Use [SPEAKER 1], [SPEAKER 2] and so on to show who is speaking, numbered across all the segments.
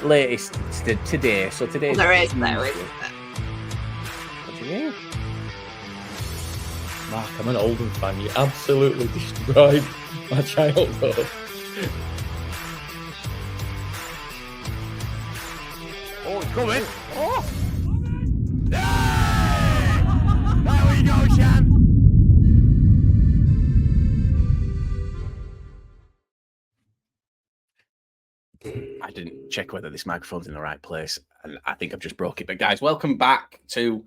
[SPEAKER 1] latest today. So today.
[SPEAKER 2] There is though, isn't it?
[SPEAKER 1] What do you mean?
[SPEAKER 3] Mark, I'm an Oldham fan. You absolutely destroyed my childhood.
[SPEAKER 4] Oh, it's coming. Oh! There we go, Shan.
[SPEAKER 1] I didn't check whether this microphone's in the right place, and I think I've just broke it. But guys, welcome back to.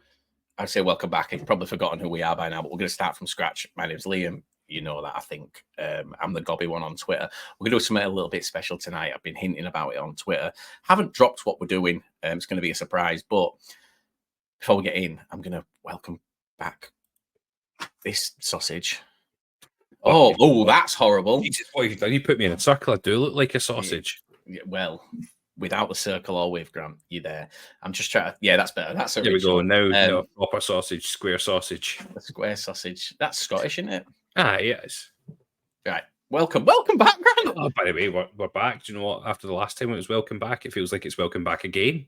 [SPEAKER 1] I'd say welcome back. You've probably forgotten who we are by now, but we're going to start from scratch. My name's Liam. You know that, I think. I'm the gobby one on Twitter. We're going to do something a little bit special tonight. I've been hinting about it on Twitter. Haven't dropped what we're doing. It's going to be a surprise. But before we get in, I'm going to welcome back this sausage. Oh, that's horrible.
[SPEAKER 3] Jesus, what you've done? You put me in a circle. I do look like a sausage.
[SPEAKER 1] Yeah, well, without the circle or with, Grant, you're there. I'm just trying to... Yeah, that's better. That's original.
[SPEAKER 3] There we go. Now, proper sausage, square sausage.
[SPEAKER 1] The square sausage. That's Scottish, isn't it?
[SPEAKER 3] Ah, yes.
[SPEAKER 1] Right. Welcome back, Grant.
[SPEAKER 3] Oh, by the way, we're back. Do you know what? After the last time it was welcome back, it feels like it's welcome back again.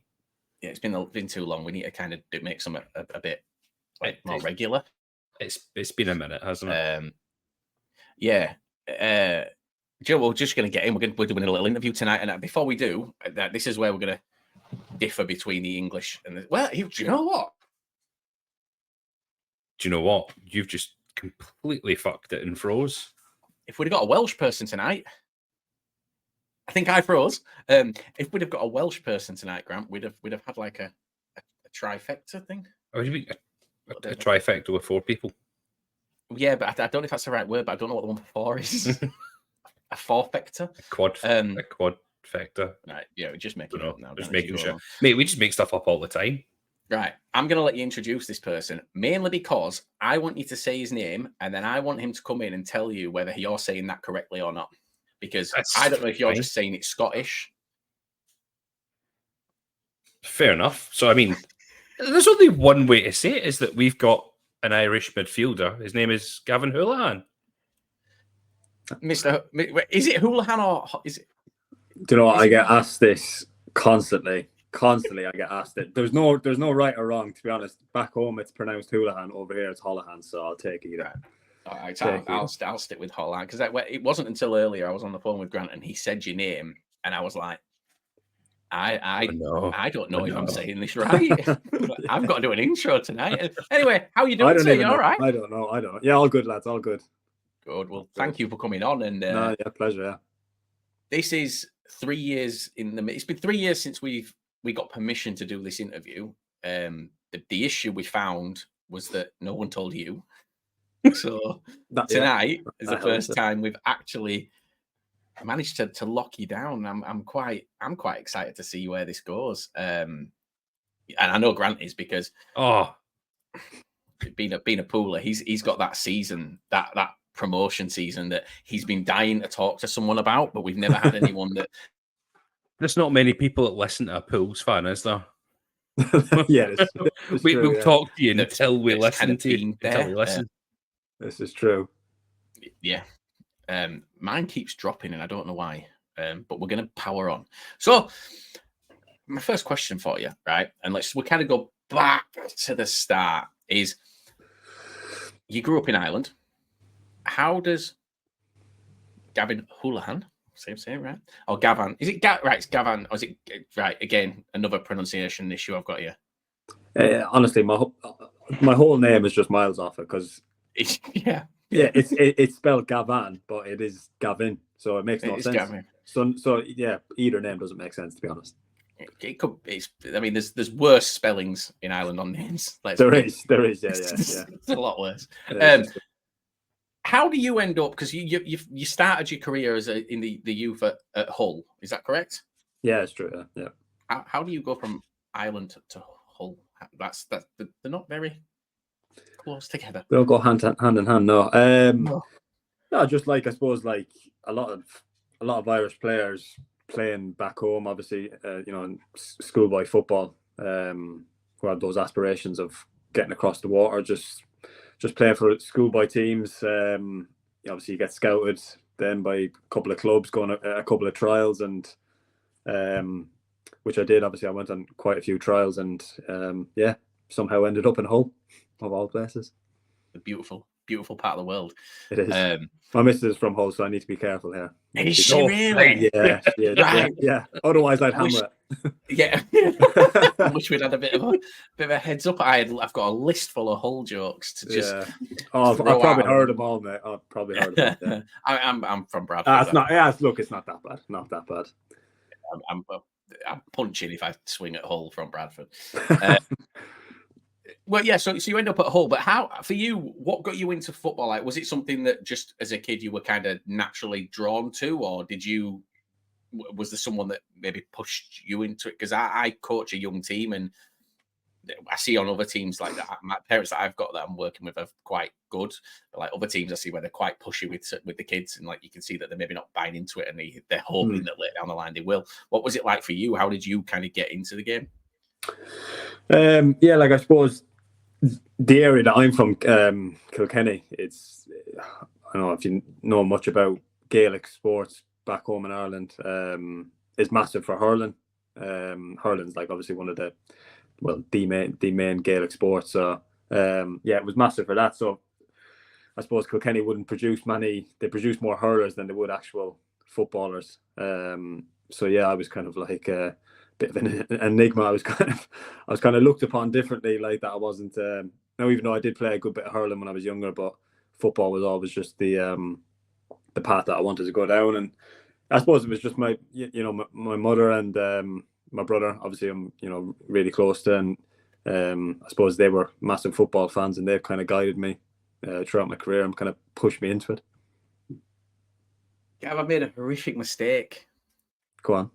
[SPEAKER 1] Yeah, it's been too long. We need to kind of make something a bit more regular.
[SPEAKER 3] It's been a minute, hasn't it?
[SPEAKER 1] Yeah. Joe, we're just going to get in. We're doing a little interview tonight, and before we do, this is where we're going to differ between the English and do you know what?
[SPEAKER 3] Do you know what? You've just completely fucked it and froze.
[SPEAKER 1] If we'd have got a Welsh person tonight, I think I froze. If we'd have got a Welsh person tonight, Grant, we'd have had like a trifecta thing.
[SPEAKER 3] Oh, you mean a trifecta with 4 people?
[SPEAKER 1] Yeah, but I don't know if that's the right word. But I don't know what the one before is. A forfecta?
[SPEAKER 3] A quadfecta.
[SPEAKER 1] Right, yeah, we're just making it up now.
[SPEAKER 3] Just making sure. Mate, we just make stuff up all the time.
[SPEAKER 1] Right, I'm going to let you introduce this person, mainly because I want you to say his name, and then I want him to come in and tell you whether you're saying that correctly or not. Because I don't know if you're just saying it's Scottish.
[SPEAKER 3] Fair enough. So, I mean, there's only one way to say it, is that we've got an Irish midfielder. His name is Gavan Holohan.
[SPEAKER 1] Is it Holohan or is it?
[SPEAKER 5] Do you know what? I get asked this constantly. I get asked it. There's no right or wrong, to be honest. Back home, it's pronounced Holohan. Over here, it's Holohan. So I'll take either.
[SPEAKER 1] All right, I'll stick with Holohan because it wasn't until earlier I was on the phone with Grant and he said your name and I was like, I don't know if I'm saying this right. I've got to do an intro tonight. Anyway, how you doing? You all right?
[SPEAKER 5] I don't know. Yeah, all good, lads. All good.
[SPEAKER 1] Good. Well, thank you for coming on. And
[SPEAKER 5] yeah, pleasure. Yeah.
[SPEAKER 1] This is 3 years it's been 3 years since we got permission to do this interview. The issue we found was that no one told you. So tonight is the first time we've actually managed to lock you down. I'm quite excited to see where this goes. And I know Grant is because being a pooler, he's got that season, that promotion season that he's been dying to talk to someone about, but we've never had anyone that.
[SPEAKER 3] There's not many people that listen to a Pools fan, is there?
[SPEAKER 5] Yeah,
[SPEAKER 3] we'll talk to you until we listen to you. Until we listen.
[SPEAKER 5] This is true.
[SPEAKER 1] Yeah. Mine keeps dropping and I don't know why, but we're going to power on. So my first question for you, right? And we'll kind of go back to the start is you grew up in Ireland. How does Gavan Holohan, same, right? Or Gavan, is it right? It's Gavan, or is it right? Again, another pronunciation issue I've got here.
[SPEAKER 5] Honestly, my whole name is just miles off it because it's spelled Gavan, but it is Gavin, so it makes no sense. Gavin. So yeah, either name doesn't make sense, to be honest.
[SPEAKER 1] It could. I mean, there's worse spellings in Ireland on names.
[SPEAKER 5] There is. Yeah.
[SPEAKER 1] It's a lot worse. How do you end up? Because you started your career in the youth at Hull. Is that correct?
[SPEAKER 5] Yeah, it's true. Yeah.
[SPEAKER 1] How do you go from Ireland to Hull? They're not very close together.
[SPEAKER 5] They don't go hand in hand. No. No, just like I suppose like a lot of Irish players playing back home. Obviously, in schoolboy football, who had those aspirations of getting across the water, just playing for schoolboy teams. Obviously, you get scouted then by a couple of clubs, going a couple of trials, and which I did. Obviously, I went on quite a few trials, and somehow ended up in Hull, of all places.
[SPEAKER 1] The beautiful part of the world.
[SPEAKER 5] It is. My missus is from Hull, so I need to be careful here.
[SPEAKER 1] Is she really?
[SPEAKER 5] Yeah,
[SPEAKER 1] Right.
[SPEAKER 5] yeah. Otherwise, I'd hammer it.
[SPEAKER 1] Yeah. I wish we'd had a bit of a heads up. I've got a list full of Hull jokes to just.
[SPEAKER 5] Yeah. I've probably heard them all, mate. I've probably heard them all. Yeah.
[SPEAKER 1] I'm from Bradford.
[SPEAKER 5] It's not. Yeah, look, it's not that bad. Not that bad.
[SPEAKER 1] I'm punching if I swing at Hull from Bradford. Well, yeah. So you end up at Hull, but how for you? What got you into football? Like, was it something that just as a kid you were kind of naturally drawn to, or was there someone that maybe pushed you into it? Because I coach a young team, and I see on other teams like that. My parents that I've got that I'm working with are quite good, but like other teams I see where they're quite pushy with the kids, and like you can see that they're maybe not buying into it, and they're hoping that later down the line they will. What was it like for you? How did you kind of get into the game?
[SPEAKER 5] Like I suppose the area that I'm from, Kilkenny, it's, I don't know if you know much about Gaelic sports back home in Ireland, is massive for hurling. Hurling's like obviously one of the main Gaelic sports. So it was massive for that. So I suppose Kilkenny wouldn't produce they produce more hurlers than they would actual footballers. So I was kind of like a bit of an enigma. I was kind of looked upon differently like that. I wasn't now, even though I did play a good bit of hurling when I was younger, but football was always just the path that I wanted to go down. And I suppose it was just my mother and my brother, obviously I'm really close to, and I suppose they were massive football fans, and they've kind of guided me throughout my career and kind of pushed me into it.
[SPEAKER 1] Yeah, I've made a horrific mistake.
[SPEAKER 5] Go on.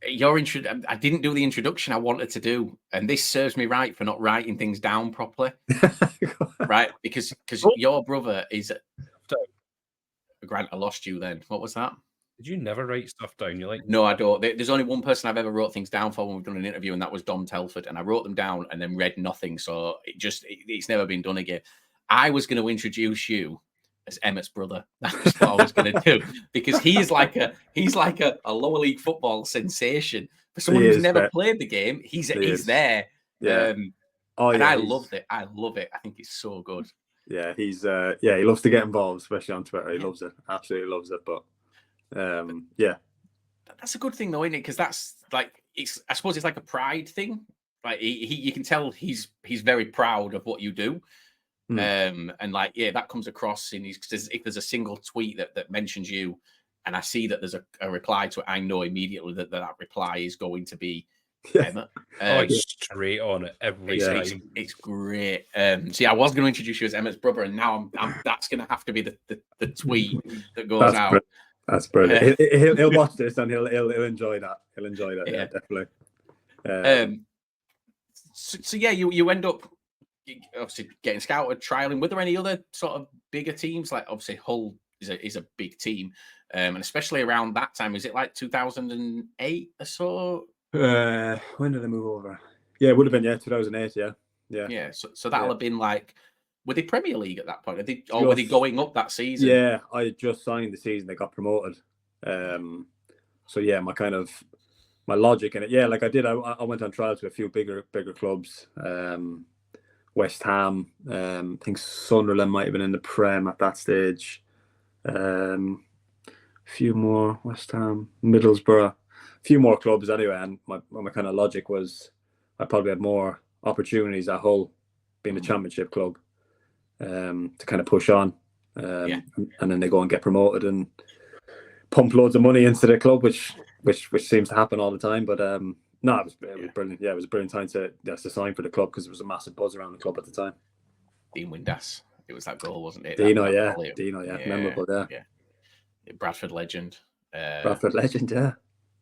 [SPEAKER 1] I didn't do the introduction I wanted to do, and this serves me right for not writing things down properly. Right, because your brother is. Grant, I lost you then. What was that?
[SPEAKER 3] Did you never write stuff down? You're like,
[SPEAKER 1] no, I don't. There's only one person I've ever wrote things down for when we've done an interview, and that was Dom Telford. And I wrote them down and then read nothing. So it's never been done again. I was going to introduce you as Emmett's brother. That's what I was going to do, because he's like a lower league football sensation for someone who's never played the game. He's there.
[SPEAKER 5] Yeah.
[SPEAKER 1] I loved it. I love it. I think it's so good.
[SPEAKER 5] Yeah, he's he loves to get involved, especially on Twitter. He loves it. Absolutely loves it. But
[SPEAKER 1] that's a good thing though, isn't it? Because that's like, I suppose it's like a pride thing. Like you can tell he's very proud of what you do. And like, that comes across in his, if there's a single tweet that mentions you, and I see that there's a reply to it, I know immediately that reply is going to be Emmett.
[SPEAKER 3] Straight on it every time.
[SPEAKER 1] It's great. So I was going to introduce you as Emmett's brother, and now that's going to have to be the tweet that goes out.
[SPEAKER 5] That's brilliant. He'll watch this and he'll enjoy that. He'll enjoy that. Yeah, definitely.
[SPEAKER 1] So you end up obviously getting scouted, trialing. Were there any other sort of bigger teams? Like obviously Hull is a big team, and especially around that time. Is it like 2008 or so?
[SPEAKER 5] When did they move over? Yeah, it would have been 2008. Yeah.
[SPEAKER 1] So that'll have been like, were they Premier League at that point? Were they going up that season?
[SPEAKER 5] Yeah, I had just signed the season they got promoted. My logic in it. Yeah, like I did. I went on trials with a few bigger clubs. West Ham. I think Sunderland might have been in the Prem at that stage. A few more. West Ham, Middlesbrough. A few more clubs anyway, and my kind of logic was I probably had more opportunities at Hull, being a championship club, to kind of push on, and then they go and get promoted and pump loads of money into the club, which seems to happen all the time. But it was brilliant. Yeah, it was a brilliant time to sign for the club, because there was a massive buzz around the club at the time.
[SPEAKER 1] Dean Windass, it was that goal, wasn't it?
[SPEAKER 5] Dino, memorable.
[SPEAKER 1] Yeah. Bradford legend.
[SPEAKER 5] Yeah.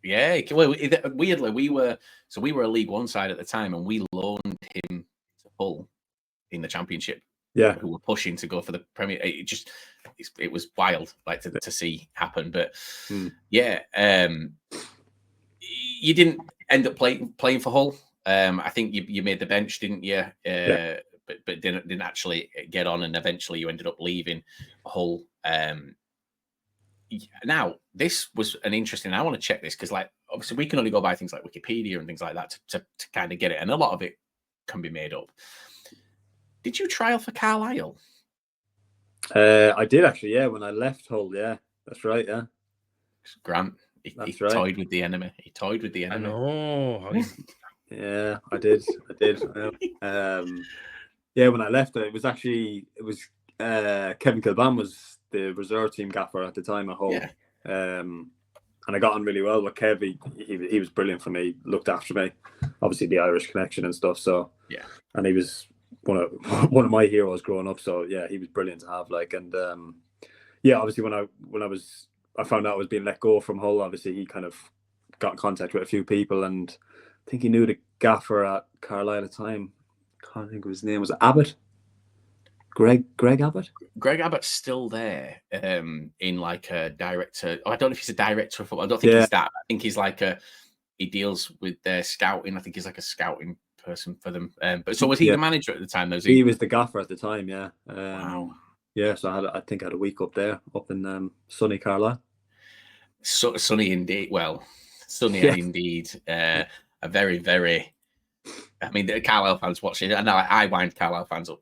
[SPEAKER 1] Yeah, well, weirdly, we were a League One side at the time, and we loaned him to Hull in the Championship.
[SPEAKER 5] Yeah,
[SPEAKER 1] who were pushing to go for the Premier. It was wild, like to see happen. But you didn't end up playing for Hull. I think you made the bench, didn't you? But didn't actually get on, and eventually you ended up leaving Hull. Now, this was an interesting. I want to check this because, like, obviously, we can only go by things like Wikipedia and things like that to kind of get it, and a lot of it can be made up. Did you trial for Carlisle?
[SPEAKER 5] I did actually, yeah. When I left Hull, yeah, that's right, yeah.
[SPEAKER 1] Grant, he toyed with the enemy. He toyed with the enemy.
[SPEAKER 3] I know.
[SPEAKER 5] Yeah, I did. Yeah, when I left, it was Kevin Kilban was the reserve team gaffer at the time at Hull.
[SPEAKER 1] Yeah.
[SPEAKER 5] And I got on really well with Kev. He was brilliant for me, looked after me. Obviously, the Irish connection and stuff. So
[SPEAKER 1] yeah,
[SPEAKER 5] and he was one of my heroes growing up. So yeah, he was brilliant to have. Like, and yeah, obviously when I found out I was being let go from Hull, obviously he kind of got in contact with a few people, and I think he knew the gaffer at Carlisle at the time. I can't think of his name. Was it Abbott? Greg Abbott?
[SPEAKER 1] Greg Abbott's still there in like a director. I don't know if he's a director of football. I don't think he's that. I think he's like he deals with their scouting. I think he's like a scouting person for them. But so was he the manager at the time?
[SPEAKER 5] He was the gaffer at the time, yeah.
[SPEAKER 1] Wow.
[SPEAKER 5] Yeah, so I think I had a week up there, up in sunny Carlisle.
[SPEAKER 1] So sunny indeed. Well, sunny indeed. A very, very. I mean, the Carlisle fans watching it. I know I wind Carlisle fans up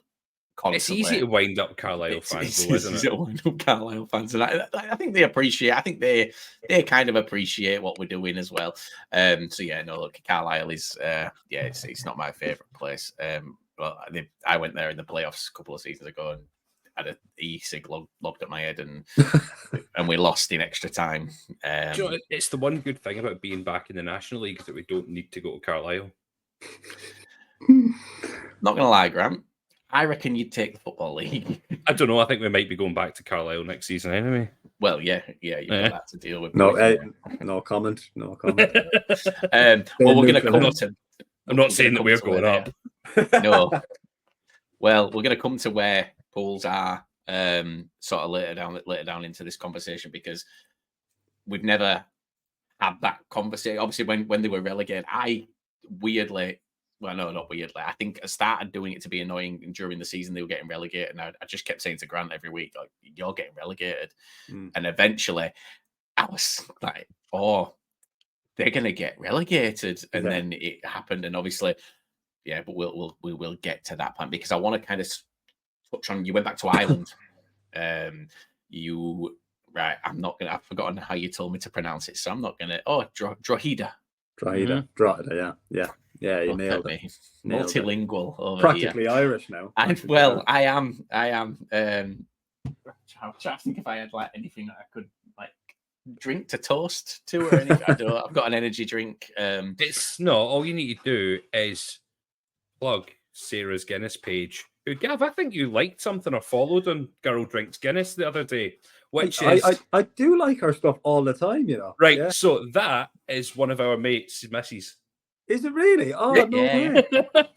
[SPEAKER 1] constantly.
[SPEAKER 3] It's easy to wind up Carlisle fans, though, isn't it?
[SPEAKER 1] To wind up Carlisle fans, and I think they appreciate. I think they kind of appreciate what we're doing as well. So yeah, no, look, Carlisle is it's not my favourite place. But I went there in the playoffs a couple of seasons ago and had an e-cig logged at my head, and and we lost in extra time.
[SPEAKER 3] Do you know, it's the one good thing about being back in the National League is that we don't need to go to Carlisle.
[SPEAKER 1] Not gonna lie, Grant. I reckon you'd take the Football League.
[SPEAKER 3] I don't know. I think we might be going back to Carlisle next season anyway.
[SPEAKER 1] Well, you've got that to deal with.
[SPEAKER 5] No comment.
[SPEAKER 1] Well, we're going to come to.
[SPEAKER 3] I'm not saying that we're going up.
[SPEAKER 1] No. Well, we're going to come to where pools are sort of later down into this conversation, because we've never had that conversation. Obviously, when they were relegated, I weirdly. Well, no, not weirdly. I think I started doing it to be annoying, and during the season they were getting relegated, and I just kept saying to Grant every week, like, "You're getting relegated," and eventually, I was like, "Oh, they're going to get relegated," and then it happened, and obviously, but we will get to that point, because I want to kind of touch on. You went back to Ireland, I've forgotten how you told me to pronounce it, so I'm not going to. Oh, Drogheda.
[SPEAKER 5] Drogheda, yeah. Yeah, you nailed it.
[SPEAKER 1] Multilingual over
[SPEAKER 5] practically
[SPEAKER 1] here.
[SPEAKER 5] Irish now.
[SPEAKER 1] I am. I'm trying to think if I had like anything that I could like drink to toast to or anything. I don't. I've got an energy drink.
[SPEAKER 3] It's no. All you need to do is plug Sarah's Guinness page. Gav, I think you liked something or followed on Girl Drinks Guinness the other day, which
[SPEAKER 5] I do like her stuff all the time, you know.
[SPEAKER 3] Right. Yeah. So that is one of our mates' missus.
[SPEAKER 5] Is it really? Oh, no way.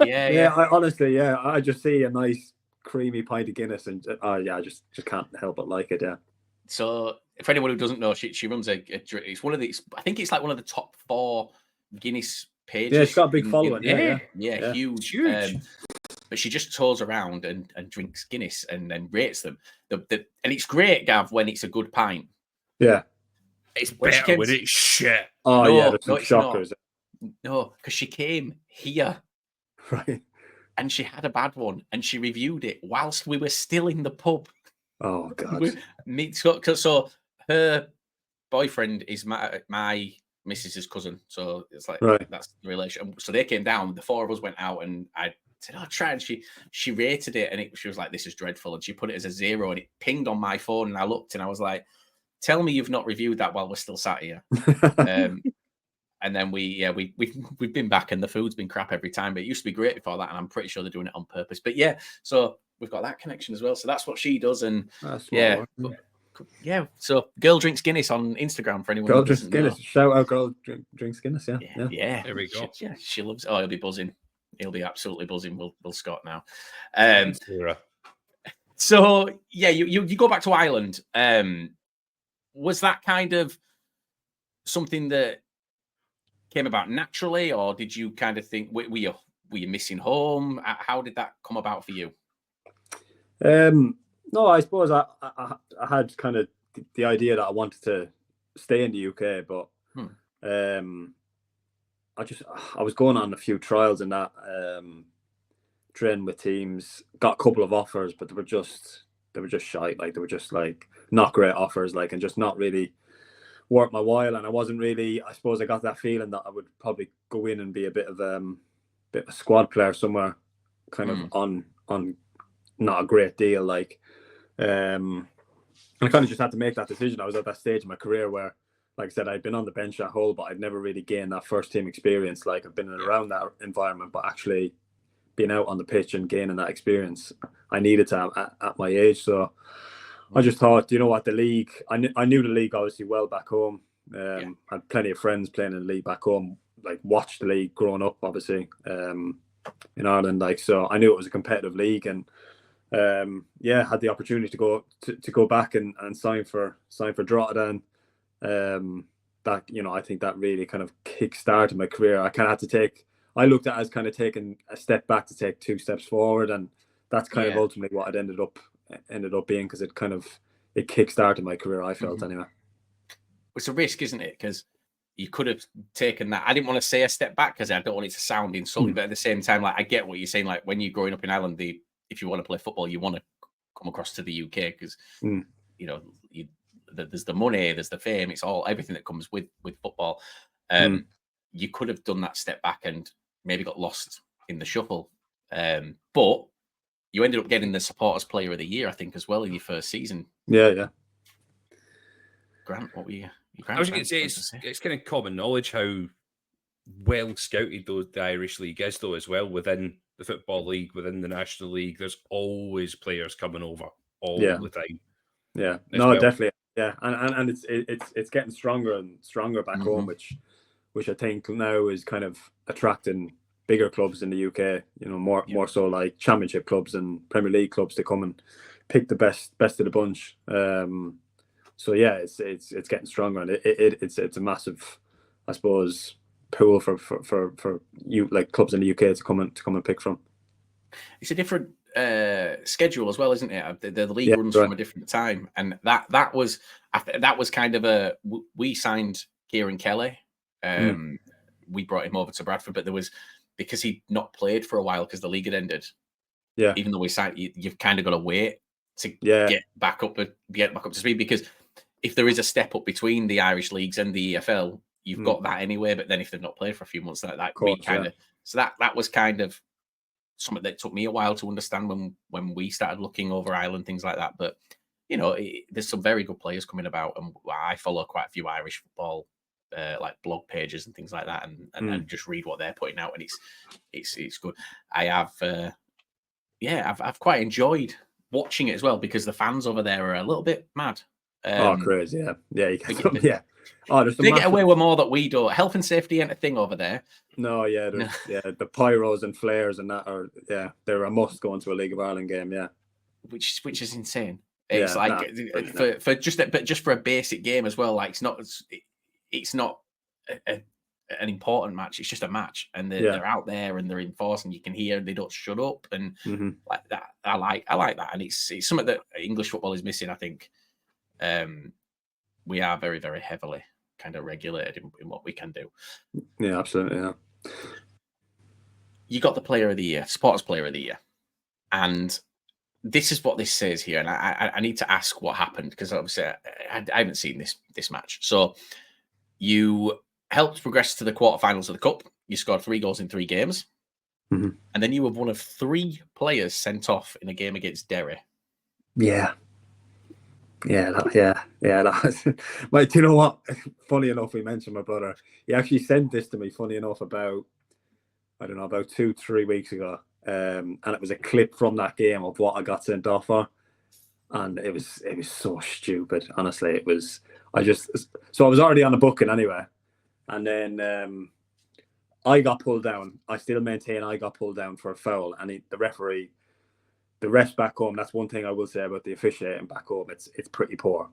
[SPEAKER 5] Yeah. I honestly, I just see a nice creamy pint of Guinness, and I just can't help but like it. Yeah.
[SPEAKER 1] So, for anyone who doesn't know, she runs it's one of these. I think it's like one of the top 4 Guinness pages.
[SPEAKER 5] Yeah, she's got a big following.
[SPEAKER 1] Yeah, huge. But she just tours around and drinks Guinness and then rates them. And it's great, Gav, when it's a good pint.
[SPEAKER 5] Yeah.
[SPEAKER 3] It's better when it's shit.
[SPEAKER 5] Oh, no, there's some shockers.
[SPEAKER 1] No, because she came here,
[SPEAKER 5] right,
[SPEAKER 1] and she had a bad one, and she reviewed it whilst we were still in the pub.
[SPEAKER 5] Oh God!
[SPEAKER 1] So her boyfriend is my missus's cousin, so it's like that's the relation. So they came down. The 4 of us went out, and I said, "Oh, try." And she rated it, and she was like, "This is dreadful," and she put it as a 0, and it pinged on my phone, and I looked, and I was like, "Tell me you've not reviewed that while we're still sat here." And then we've been back, and the food's been crap every time, but it used to be great before that, and I'm pretty sure they're doing it on purpose. But yeah, so we've got that connection as well. So that's what she does, and So Girl Drinks Guinness on Instagram for anyone.
[SPEAKER 5] Girl Drinks Guinness. Shout out Girl Drinks Guinness.
[SPEAKER 1] Yeah.
[SPEAKER 3] There we go.
[SPEAKER 1] She loves. Oh, he'll be buzzing. He'll be absolutely buzzing. Will Scott now. So yeah, you go back to Ireland. Was that kind of something that came about naturally, or did you kind of think were you missing home? How did that come about for you?
[SPEAKER 5] No, I suppose I had kind of the idea that I wanted to stay in the UK, but I was going on a few trials and that, training with teams, got a couple of offers, but they were just shite. Like they were just like not great offers, like, and just not really worth my while. And I wasn't really, I suppose I got that feeling that I would probably go in and be a bit of a squad player somewhere, kind of on not a great deal, like. And I kind of just had to make that decision. I was at that stage in my career where, like I said, I'd been on the bench at Hull, but I'd never really gained that first team experience. Like I've been around that environment, but actually being out on the pitch and gaining that experience, I needed to at my age. So I just thought, you know what, the league, I knew the league obviously well back home. I had plenty of friends playing in the league back home, like watched the league growing up, obviously, in Ireland. Like, so I knew it was a competitive league, and had the opportunity to go back and sign for Drogheda. That, you know, I think that really kind of kick-started my career. I kind of had to I looked at it as kind of taking a step back to take 2 steps forward, and that's kind of ultimately what it ended up being, because it kick-started my career, I felt, anyway.
[SPEAKER 1] It's a risk, isn't it? Because you could have taken that. I didn't want to say a step back because I don't want it to sound insulting, but at the same time, like, I get what you're saying. Like, when you're growing up in Ireland, if you want to play football, you want to come across to the UK because you know, there's the money, there's the fame, it's everything that comes with football. You could have done that step back and maybe got lost in the shuffle, but you ended up getting the Supporters Player of the Year, I think, as well in your first season.
[SPEAKER 5] Yeah.
[SPEAKER 1] Grant, what were you?
[SPEAKER 3] I was going to say it's kind of common knowledge how well scouted the Irish League is, though, as well, within the Football League, within the National League. There's always players coming over all the time.
[SPEAKER 5] Yeah, no, well. Definitely. Yeah, and it's getting stronger and stronger back home, which I think now is kind of attracting bigger clubs in the UK. You know, more so like Championship clubs and Premier League clubs to come and pick the best of the bunch. So yeah, it's getting stronger, and it's a massive, I suppose, pool for you, like, clubs in the UK to come and pick from.
[SPEAKER 1] It's a different schedule as well, isn't it? The league runs from a different time, and that was kind of we signed Kieran Kelly. We brought him over to Bradford, but because he'd not played for a while because the league had ended. Yeah, even though we signed, you've kind of got to wait to get back up to speed, because if there is a step up between the Irish leagues and the EFL, you've got that anyway. But then if they've not played for a few months, so that was kind of something that took me a while to understand when we started looking over Ireland, things like that. But you know, there's some very good players coming about, and I follow quite a few Irish football like blog pages and things like that, and just read what they're putting out, and it's good. I have I've quite enjoyed watching it as well, because the fans over there are a little bit mad.
[SPEAKER 5] Crazy, you can, yeah.
[SPEAKER 1] They get away with more that we do. Health and safety ain't a thing over there.
[SPEAKER 5] No, the pyros and flares and that are they're a must going to a League of Ireland game,
[SPEAKER 1] which is insane. It's just for a basic game as well. Like it's not an important match. It's just a match, and they're out there and they're in force, and you can hear they don't shut up, and like that. I like that, and it's something that English football is missing, I think. We are very, very heavily kind of regulated in what we can do.
[SPEAKER 5] Yeah, absolutely. Yeah.
[SPEAKER 1] You got the Player of the Year, Supporters Player of the Year, and this is what this says here. And I need to ask what happened, because obviously I haven't seen this match. So you helped progress to the quarterfinals of the Cup. You scored 3 goals in 3 games, and then you were one of 3 players sent off in a game against Derry.
[SPEAKER 5] Yeah. That was, mate, do you know what? Funny enough, we mentioned my brother. He actually sent this to me, funny enough, about 2-3 weeks ago. And it was a clip from that game of what I got sent off for. And it was so stupid, honestly. It was, I was already on the booking anyway. And then I got pulled down. I still maintain I got pulled down for a foul. And the refs back home, that's one thing I will say about the officiating back home. It's pretty poor.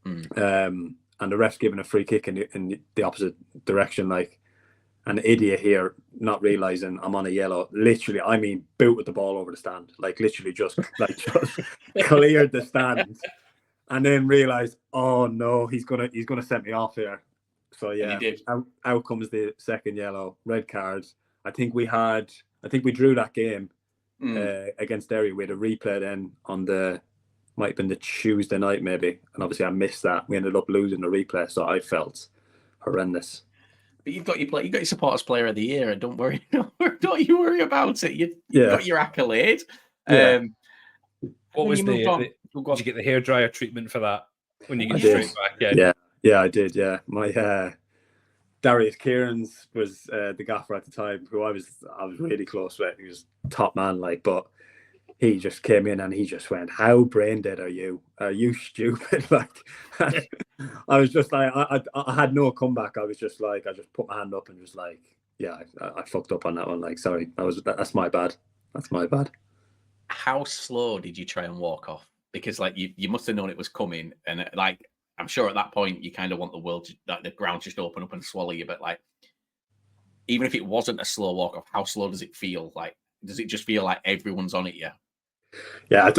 [SPEAKER 5] And the ref's giving a free kick in the opposite direction, like an idiot here, not realising I'm on a yellow. Literally, I mean, booted the ball over the stand. Like, literally just cleared the stand. and then realised, oh no, he's gonna set me off here. So yeah, out comes the second yellow, red card. I think we drew that game against Derry. We had a replay then on might have been the Tuesday night maybe, and obviously I missed that. We ended up losing the replay, so I felt horrendous.
[SPEAKER 1] But you've got your supporters player of the year, and don't worry, don't you worry about it. You've got your accolade.
[SPEAKER 5] Yeah.
[SPEAKER 3] What was did you get the hairdryer treatment for that when you get straight back in?
[SPEAKER 5] Yeah, I did. Yeah, my Darius Kieran's was the gaffer at the time, who I was really close with. He was top man, but he just came in and he just went, "How brain dead are you? Are you stupid?" I was just like, I had no comeback. I was just like, I just put my hand up and just like, yeah, I fucked up on that one. Sorry, that's my bad. That's my bad.
[SPEAKER 1] How slow did you try and walk off? Because you must have known it was coming, and I'm sure at that point you kind of want the world the ground just open up and swallow you. But even if it wasn't a slow walk off, how slow does it feel? Does it just feel like everyone's on it?
[SPEAKER 5] Yeah, I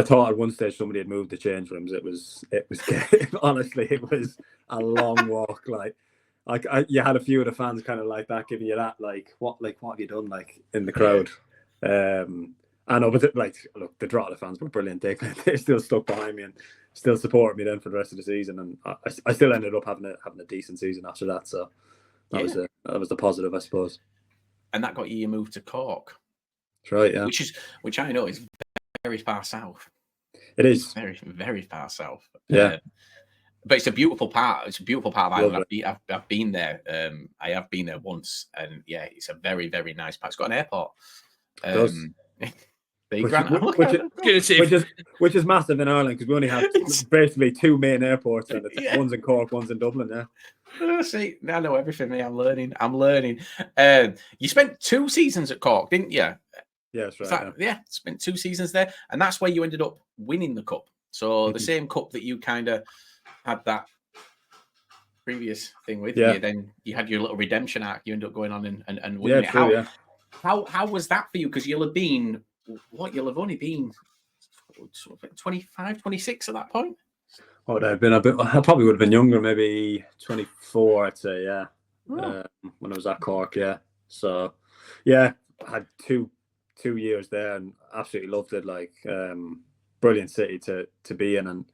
[SPEAKER 5] thought at one stage somebody had moved the change rooms. It was honestly, it was a long walk. You had a few of the fans kind of like that, giving you that what have you done in the crowd? I know, but look, the Drogheda fans were brilliant. They still stuck behind me and still supported me then for the rest of the season, and I still ended up having a decent season after that. So that was the positive, I suppose.
[SPEAKER 1] And that got you your move to Cork.
[SPEAKER 5] That's right, yeah.
[SPEAKER 1] Which I know is very far south.
[SPEAKER 5] It is
[SPEAKER 1] very, very far south.
[SPEAKER 5] Yeah,
[SPEAKER 1] but it's a beautiful part. It's a beautiful part of Ireland. I've been there. I have been there once, and yeah, it's a very, very nice part. It's got an airport.
[SPEAKER 5] Which is massive in Ireland, because we only have basically two main airports, and one's in Cork, one's in Dublin. Yeah.
[SPEAKER 1] See, I know everything. Me, I'm learning. You spent 2 seasons at Cork, didn't you?
[SPEAKER 5] Yeah, that's right.
[SPEAKER 1] Spent 2 seasons there, and that's where you ended up winning the cup. So the same cup that you kind of had that previous thing with you. Then you had your little redemption arc. You ended up going on and winning it.
[SPEAKER 5] True,
[SPEAKER 1] How was that for you? Because you'll have only been 25, 26 at that point.
[SPEAKER 5] Oh, I've been I probably would have been younger, maybe 24, I'd say. Yeah, when I was at Cork. Yeah, so I had two years there and absolutely loved it. Brilliant city to be in, and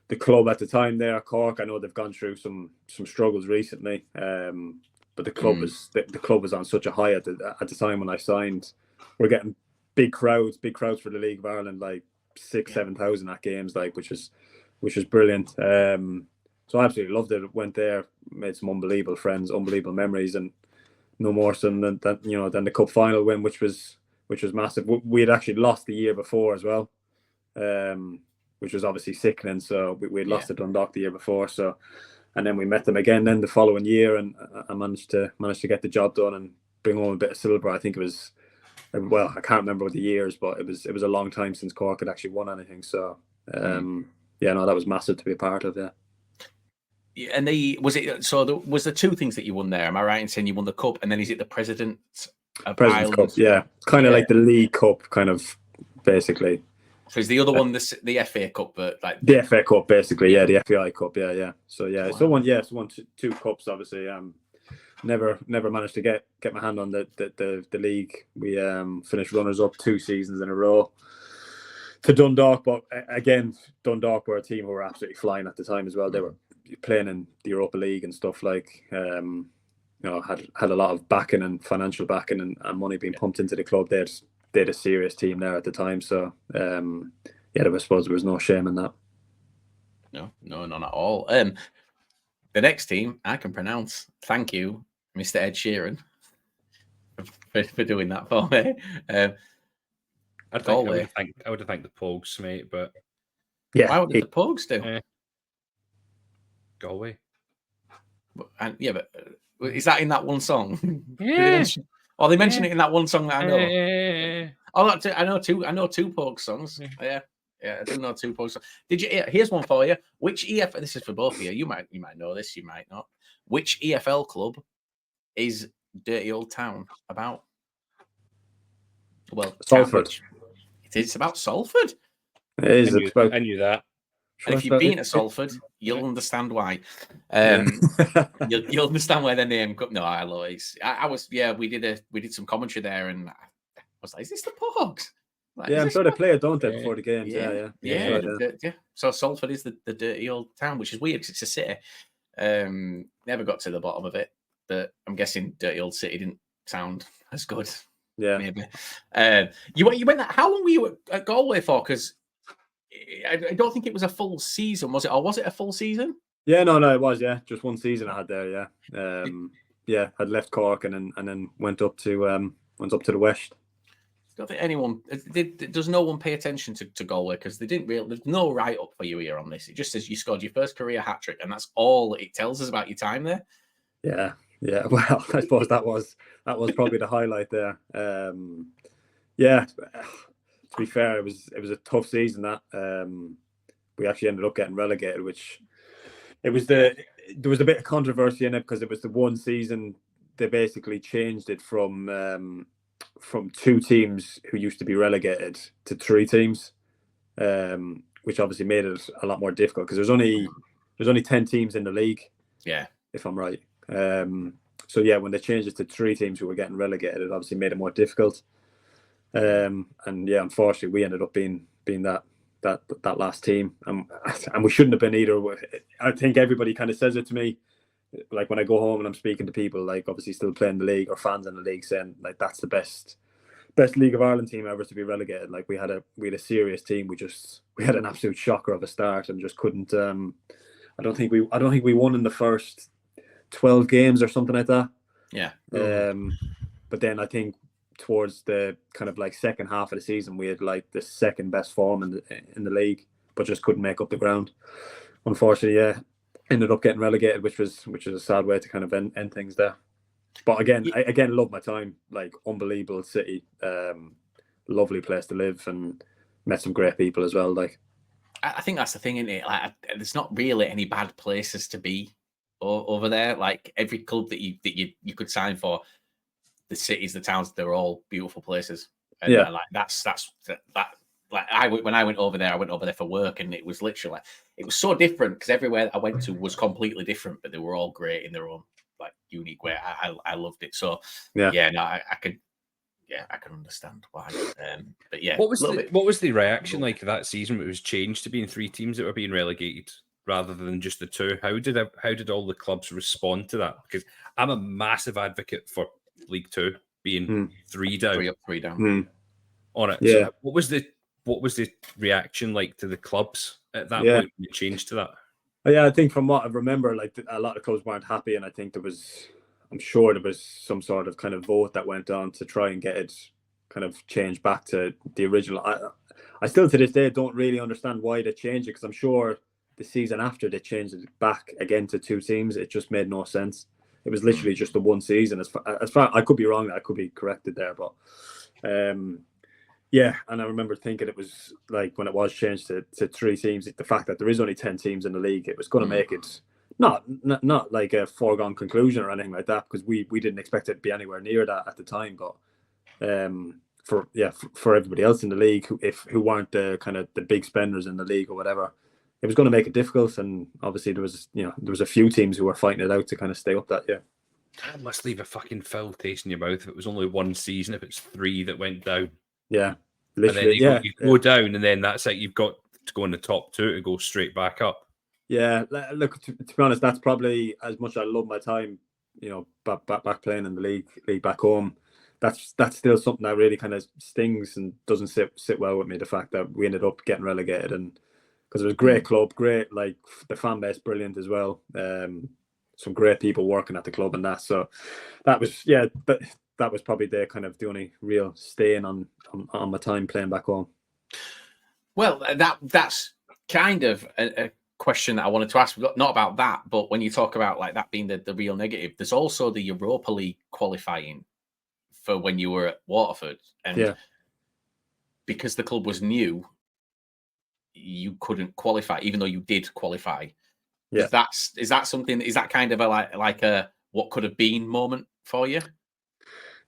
[SPEAKER 5] the club at the time there at Cork, I know they've gone through some struggles recently, but the club was on such a high at the time when I signed. We're getting big crowds for the League of Ireland, 6,000-7,000 at games, which was brilliant. So I absolutely loved it. Went there, made some unbelievable friends, unbelievable memories, and no more so than the cup final win, which was massive. We had actually lost the year before as well, which was obviously sickening. So we had lost to Dundalk the year before. So, and then we met them again then the following year, and I managed to get the job done and bring home a bit of silver. I think it was, well, I can't remember the years, but it was a long time since Cork had actually won anything. So that was massive to be a part of.
[SPEAKER 1] And was the 2 things that you won there? Am I right in saying you won the cup, and then is it the President's
[SPEAKER 5] Cup? Yeah, kind of like the League Cup, kind of basically.
[SPEAKER 1] So is the other one the FA Cup, but
[SPEAKER 5] the FA Cup, basically? Yeah, the FAI Cup. Yeah. So so won 2 cups. Obviously, never managed to get my hand on the league. We finished runners up 2 seasons in a row to Dundalk, but again, Dundalk were a team who were absolutely flying at the time as well. They were playing in the Europa League and stuff, had a lot of backing and financial backing and money being pumped into the club. They had a serious team there at the time, so I suppose there was no shame in that.
[SPEAKER 1] No, not at all. The next team I can pronounce. Thank you, Mr. Ed Sheeran, for doing that for me.
[SPEAKER 3] I would have thanked the Pogues, mate, but
[SPEAKER 1] why did the Pogues do?
[SPEAKER 3] Galway.
[SPEAKER 1] But is that in that one song?
[SPEAKER 3] Yeah.
[SPEAKER 1] They mention it in that one song that I know. I know two Pogues songs. Yeah, I do know 2 Pogues songs. Did you? Here's one for you. Which EFL? This is for both of you. You might know this. You might not. Which EFL club is Dirty Old Town about? Well,
[SPEAKER 5] Salford.
[SPEAKER 1] It's about Salford.
[SPEAKER 5] It is.
[SPEAKER 3] I knew that.
[SPEAKER 1] And if you've been at Salford, you'll understand why. You'll understand where the name comes. No, I love it. I was, we did some commentary there, and I was like, "Is this the Pogs?" Like,
[SPEAKER 5] I'm sure they play it, don't they, before the games?
[SPEAKER 1] Yeah. So Salford is the dirty old town, which is weird because it's a city. Never got to the bottom of it, but I'm guessing dirty old city didn't sound as good.
[SPEAKER 5] Yeah,
[SPEAKER 1] maybe. You went that. How long were you at Galway for? Because I don't think it was a full season, was it? Or was it a full season?
[SPEAKER 5] Yeah, no, it was. Yeah, just one season I had there. Yeah, I'd left Cork and then went up to the West.
[SPEAKER 1] I don't think anyone does. No one pay attention to Galway because they didn't really. There's no write up for you here on this. It just says you scored your first career hat trick, and that's all it tells us about your time there.
[SPEAKER 5] Yeah. Well, I suppose that was probably the highlight there. Yeah. To be fair, it was a tough season. That we actually ended up getting relegated, which there was a bit of controversy in it because it was the one season they basically changed it from 2 teams who used to be relegated to 3 teams, which obviously made it a lot more difficult because there's only 10 teams in the league.
[SPEAKER 1] Yeah,
[SPEAKER 5] if I'm right. So yeah, when they changed it to 3 teams who were getting relegated, it obviously made it more difficult. And yeah, unfortunately, we ended up being that last team, and we shouldn't have been either. I think everybody kind of says it to me, like when I go home and I'm speaking to people, like obviously still playing the league or fans in the league, saying like that's the best League of Ireland team ever to be relegated. Like we had a serious team. We had an absolute shocker of a start and just couldn't. I don't think we won in the first 12 games or something like that.
[SPEAKER 1] Yeah.
[SPEAKER 5] But then I think towards the kind of like second half of the season, we had like the second best form in the league, but just couldn't make up the ground. Unfortunately, yeah, ended up getting relegated, which was a sad way to kind of end things there. But again, I love my time. Like unbelievable city, lovely place to live, and met some great people as well. Like,
[SPEAKER 1] I think that's the thing, isn't it? Like, there's not really any bad places to be over there. Like every club that you could sign for, the cities, the towns, they're all beautiful places. And like that's like when I went over there, I went over there for work, and it was literally like, it was so different because everywhere that I went to was completely different, but they were all great in their own like unique way. I loved it. So I can understand why. But yeah,
[SPEAKER 3] what was the reaction like that season when it was changed to being 3 teams that were being relegated rather than just the 2? How did all the clubs respond to that? Because I'm a massive advocate for League 2 being 3 down,
[SPEAKER 1] 3 up, 3 down
[SPEAKER 3] on it. Yeah. So what was the reaction like to the clubs at that point when you changed to that?
[SPEAKER 5] Yeah, I think from what I remember, like a lot of clubs weren't happy, and I think I'm sure there was some sort of kind of vote that went on to try and get it kind of changed back to the original. I still to this day don't really understand why they changed it, because I'm sure the season after they changed it back again to 2 teams, it just made no sense. It was literally just the one season. As far I could be wrong, I could be corrected there, but yeah. And I remember thinking it was like when it was changed to 3 teams, the fact that there is only 10 teams in the league, it was going to make it not like a foregone conclusion or anything like that, because we didn't expect it to be anywhere near that at the time. But for everybody else in the league who weren't the kind of the big spenders in the league or whatever, it was going to make it difficult. And obviously there was a few teams who were fighting it out to kind of stay up that year.
[SPEAKER 3] That must leave a fucking foul taste in your mouth if it was only one season, if it's 3 that went down.
[SPEAKER 5] Yeah.
[SPEAKER 3] Literally, and then you go down, and then that's like you've got to go in the top 2 to go straight back up.
[SPEAKER 5] Yeah, look, to be honest, that's probably as much as I love my time, back playing in the league back home. That's still something that really kind of stings and doesn't sit well with me. The fact that we ended up getting relegated, and because it was a great club, great, like the fan base, brilliant as well. Some great people working at the club and that. So that was that was probably the only real stain on my time playing back home.
[SPEAKER 1] Well, that's kind of a question that I wanted to ask, not about that, but when you talk about like that being the real negative, there's also the Europa League qualifying for when you were at Waterford, and because the club was new, you couldn't qualify, even though you did qualify. Yeah, is that something? Is that kind of a like a what could have been moment for you?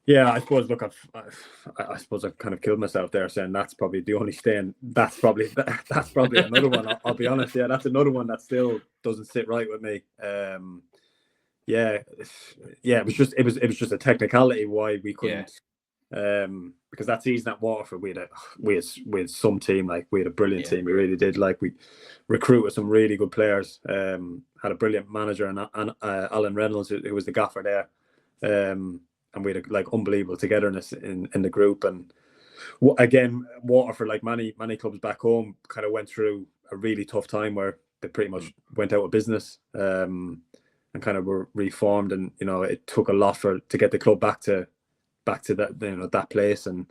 [SPEAKER 5] Yeah, I suppose. Look, I suppose I've kind of killed myself there, saying that's probably the only staying. That's probably another one. I'll be honest. Yeah, that's another one that still doesn't sit right with me. Yeah, it was just a technicality why we couldn't. Because that season at Waterford, we had some team, like we had a brilliant team. We really did. Like we recruited some really good players. Had a brilliant manager and Alan Reynolds, who was the gaffer there. And we had like unbelievable togetherness in the group. And again, Waterford, like many clubs back home, kind of went through a really tough time where they pretty much went out of business, and kind of were reformed. And it took a lot to get the club back to that that place, and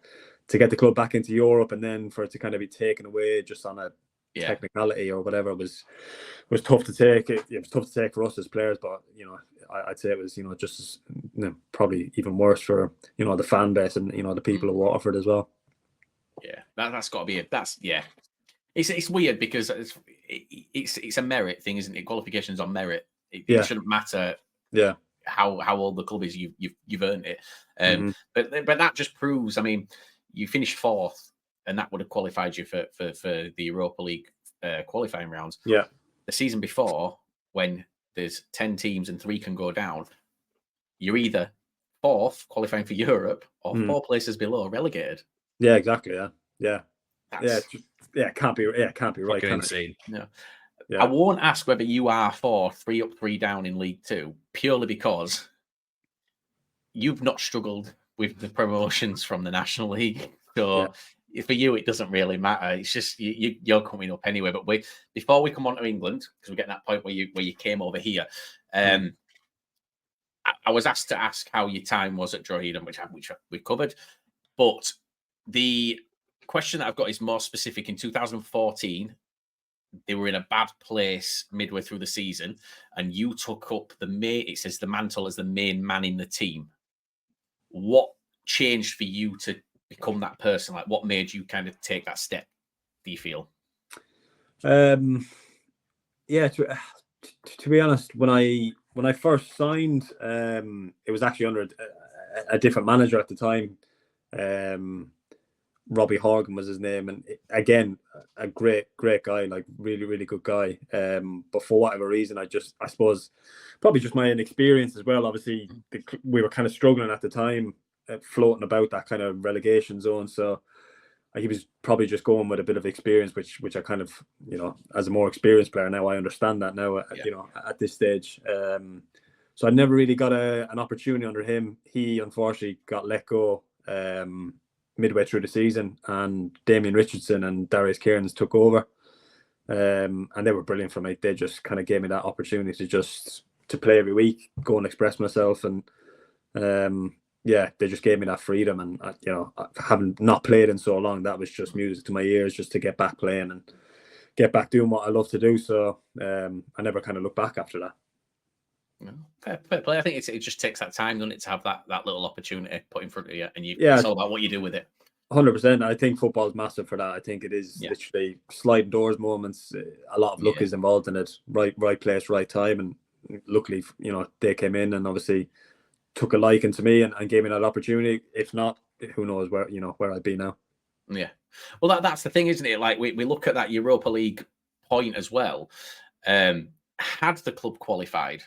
[SPEAKER 5] to get the club back into Europe, and then for it to kind of be taken away just on a technicality or whatever was tough to take. It was tough to take for us as players, but I'd say it was just as, probably even worse for the fan base and the people of Waterford as well.
[SPEAKER 1] Yeah, that's got to be It's weird because it's a merit thing, isn't it? Qualifications on merit. It shouldn't matter.
[SPEAKER 5] Yeah.
[SPEAKER 1] How old the club is, you've earned it. But that just proves. I mean, you finished 4th, and that would have qualified you for the Europa League qualifying rounds.
[SPEAKER 5] Yeah.
[SPEAKER 1] The season before, when there's 10 teams and 3 can go down, you're either 4th qualifying for Europe or 4 places below relegated.
[SPEAKER 5] Yeah, exactly. Yeah. It can't be right.
[SPEAKER 3] Insane.
[SPEAKER 1] No. Yeah. I won't ask whether you are 4th, 3 up, 3 down in League 2, purely because you've not struggled with the promotions from the National League. So for you, it doesn't really matter. It's just you're coming up anyway. But before we come on to England, because we're getting that point where you came over here, I was asked to ask how your time was at Drogheda, which we covered. But the question that I've got is more specific. In 2014, they were in a bad place midway through the season, and you took up the mantle as the main man in the team. What changed for you to become that person? Like, what made you kind of take that step, do you feel?
[SPEAKER 5] Yeah, to be honest, when I first signed, it was actually under a different manager at the time. Robbie Horgan was his name, and again, a great guy, like really, really good guy. But for whatever reason, I suppose probably just my inexperience as well. Obviously, we were kind of struggling at the time, floating about that kind of relegation zone. So he was probably just going with a bit of experience, which I kind of, as a more experienced player now, I understand that now. At this stage. So I never really got an opportunity under him. He unfortunately got let go midway through the season, and Damien Richardson and Darius Kearns took over, and they were brilliant for me. They just kind of gave me that opportunity to play every week, go and express myself, and they just gave me that freedom. And having not played in so long, that was just music to my ears, just to get back playing and get back doing what I love to do. So I never kind of looked back after that.
[SPEAKER 1] Fair play. I think it just takes that time, doesn't it, to have that little opportunity put in front of you, and it's all about what you do with it.
[SPEAKER 5] 100%. I think football is massive for that. I think it is literally sliding doors moments. A lot of luck is involved in it. Right place, right time, and luckily, they came in and obviously took a liking to me and gave me that opportunity. If not, who knows where I'd be now.
[SPEAKER 1] Yeah. Well, that's the thing, isn't it? Like we look at that Europa League point as well. Had the club qualified,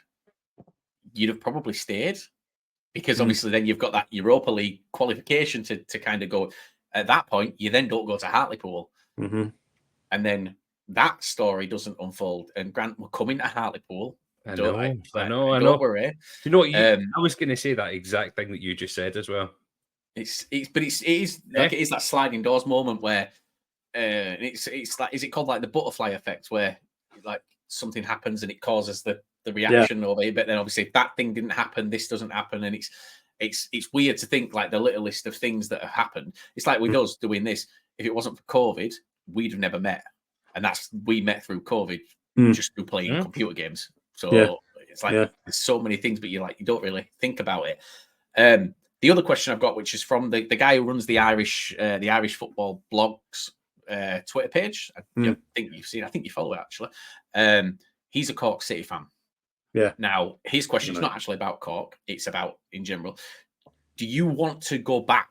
[SPEAKER 1] you'd have probably stayed, because obviously then you've got that Europa League qualification to kind of go. At that point, you then don't go to Hartlepool, and then that story doesn't unfold. And Grant, we're coming to Hartlepool.
[SPEAKER 3] I know.
[SPEAKER 1] Don't worry.
[SPEAKER 3] You know what? I was going to say that exact thing that you just said as well.
[SPEAKER 1] It is that sliding doors moment where it's like, is it called like the butterfly effect, where like something happens and it causes the reaction over it, but then obviously if that thing didn't happen, this doesn't happen, and it's weird to think like the little list of things that have happened. It's like with us doing this. If it wasn't for COVID, we'd have never met, and we met through COVID, just through playing computer games. So it's like there's so many things, but you don't really think about it. The other question I've got, which is from the guy who runs the Irish football blogs Twitter page. I think you've seen. I think you follow it actually. He's a Cork City fan.
[SPEAKER 5] Yeah.
[SPEAKER 1] Now his question is not actually about Cork; it's about in general. do you want to go back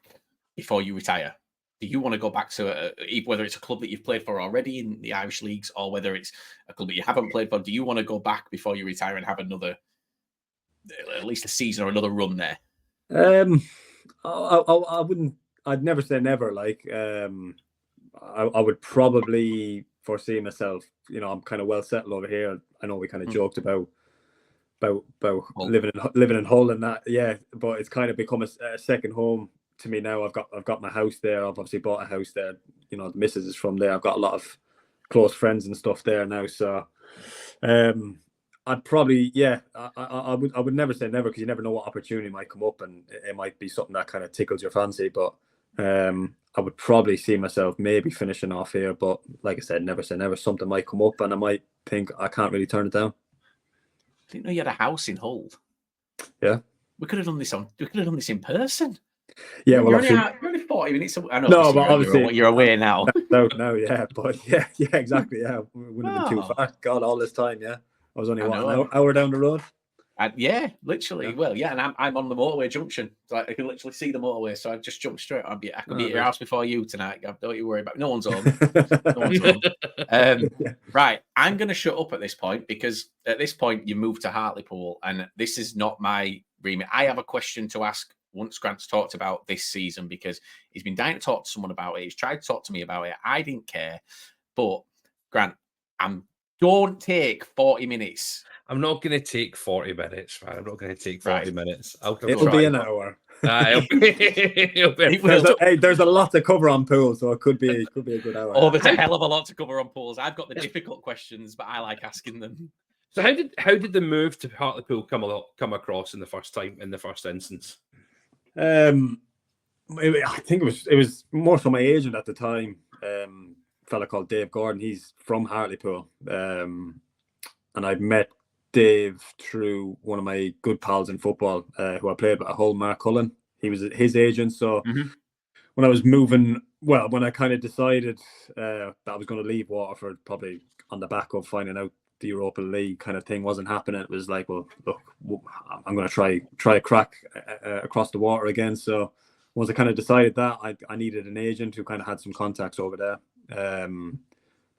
[SPEAKER 1] before you retire? Do you want to go back to whether it's a club that you've played for already in the Irish leagues or whether it's a club that you haven't played for? Do you want to go back before you retire and have another, at least a season or another run there?
[SPEAKER 5] I wouldn't. I'd never say never. Like, I would probably foresee myself. You know, I'm kind of well settled over here. I know we kind of joked about living in Hull and that. Yeah, but it's kind of become a second home to me now. I've got my house there. I've obviously bought a house there. You know, the missus is from there. I've got a lot of close friends and stuff there now. So, I'd probably, I would never say never, because you never know what opportunity might come up, and it might be something that kind of tickles your fancy. But I would probably see myself maybe finishing off here. But like I said, never say never. Something might come up, and I might think I can't really turn it down.
[SPEAKER 1] I didn't know you had a house in Hull.
[SPEAKER 5] Yeah,
[SPEAKER 1] we could have done this in person.
[SPEAKER 5] Yeah, well,
[SPEAKER 1] you're only 40 minutes away. I know.
[SPEAKER 5] No, but obviously
[SPEAKER 1] you're away now.
[SPEAKER 5] No, yeah, but yeah, exactly. Yeah, we wouldn't have been too far. God, all this time, yeah. I was only an hour down the road.
[SPEAKER 1] Yeah, literally. Yeah. Well, yeah, and I'm on the motorway junction, so I can literally see the motorway. So I just jumped straight. I could be at your house before you tonight. Don't you worry about it. No one's home. Right, I'm going to shut up at this point, because at this point you move to Hartlepool, and this is not my remit. I have a question to ask once Grant's talked about this season, because he's been dying to talk to someone about it. He's tried to talk to me about it. I didn't care, but Grant, don't take 40 minutes.
[SPEAKER 3] I'm not going to take 40 minutes, man. I'm not going to take 40 minutes.
[SPEAKER 5] It'll be an hour.
[SPEAKER 1] There's
[SPEAKER 5] a lot to cover on pools, so it could be a good hour.
[SPEAKER 1] Oh, there's a hell of a lot to cover on pools. I've got the difficult questions, but I like asking them.
[SPEAKER 3] So how did the move to Hartlepool come across in the first instance?
[SPEAKER 5] I think it was more so my agent at the time, a fella called Dave Gordon. He's from Hartlepool, and I'd met Dave through one of my good pals in football, who I played with at Hull, Mark Cullen. He was his agent. So when I kind of decided that I was going to leave Waterford, probably on the back of finding out the Europa League kind of thing wasn't happening, it was like, well, look, I'm going to try a crack across the water again. So once I kind of decided that, I needed an agent who kind of had some contacts over there.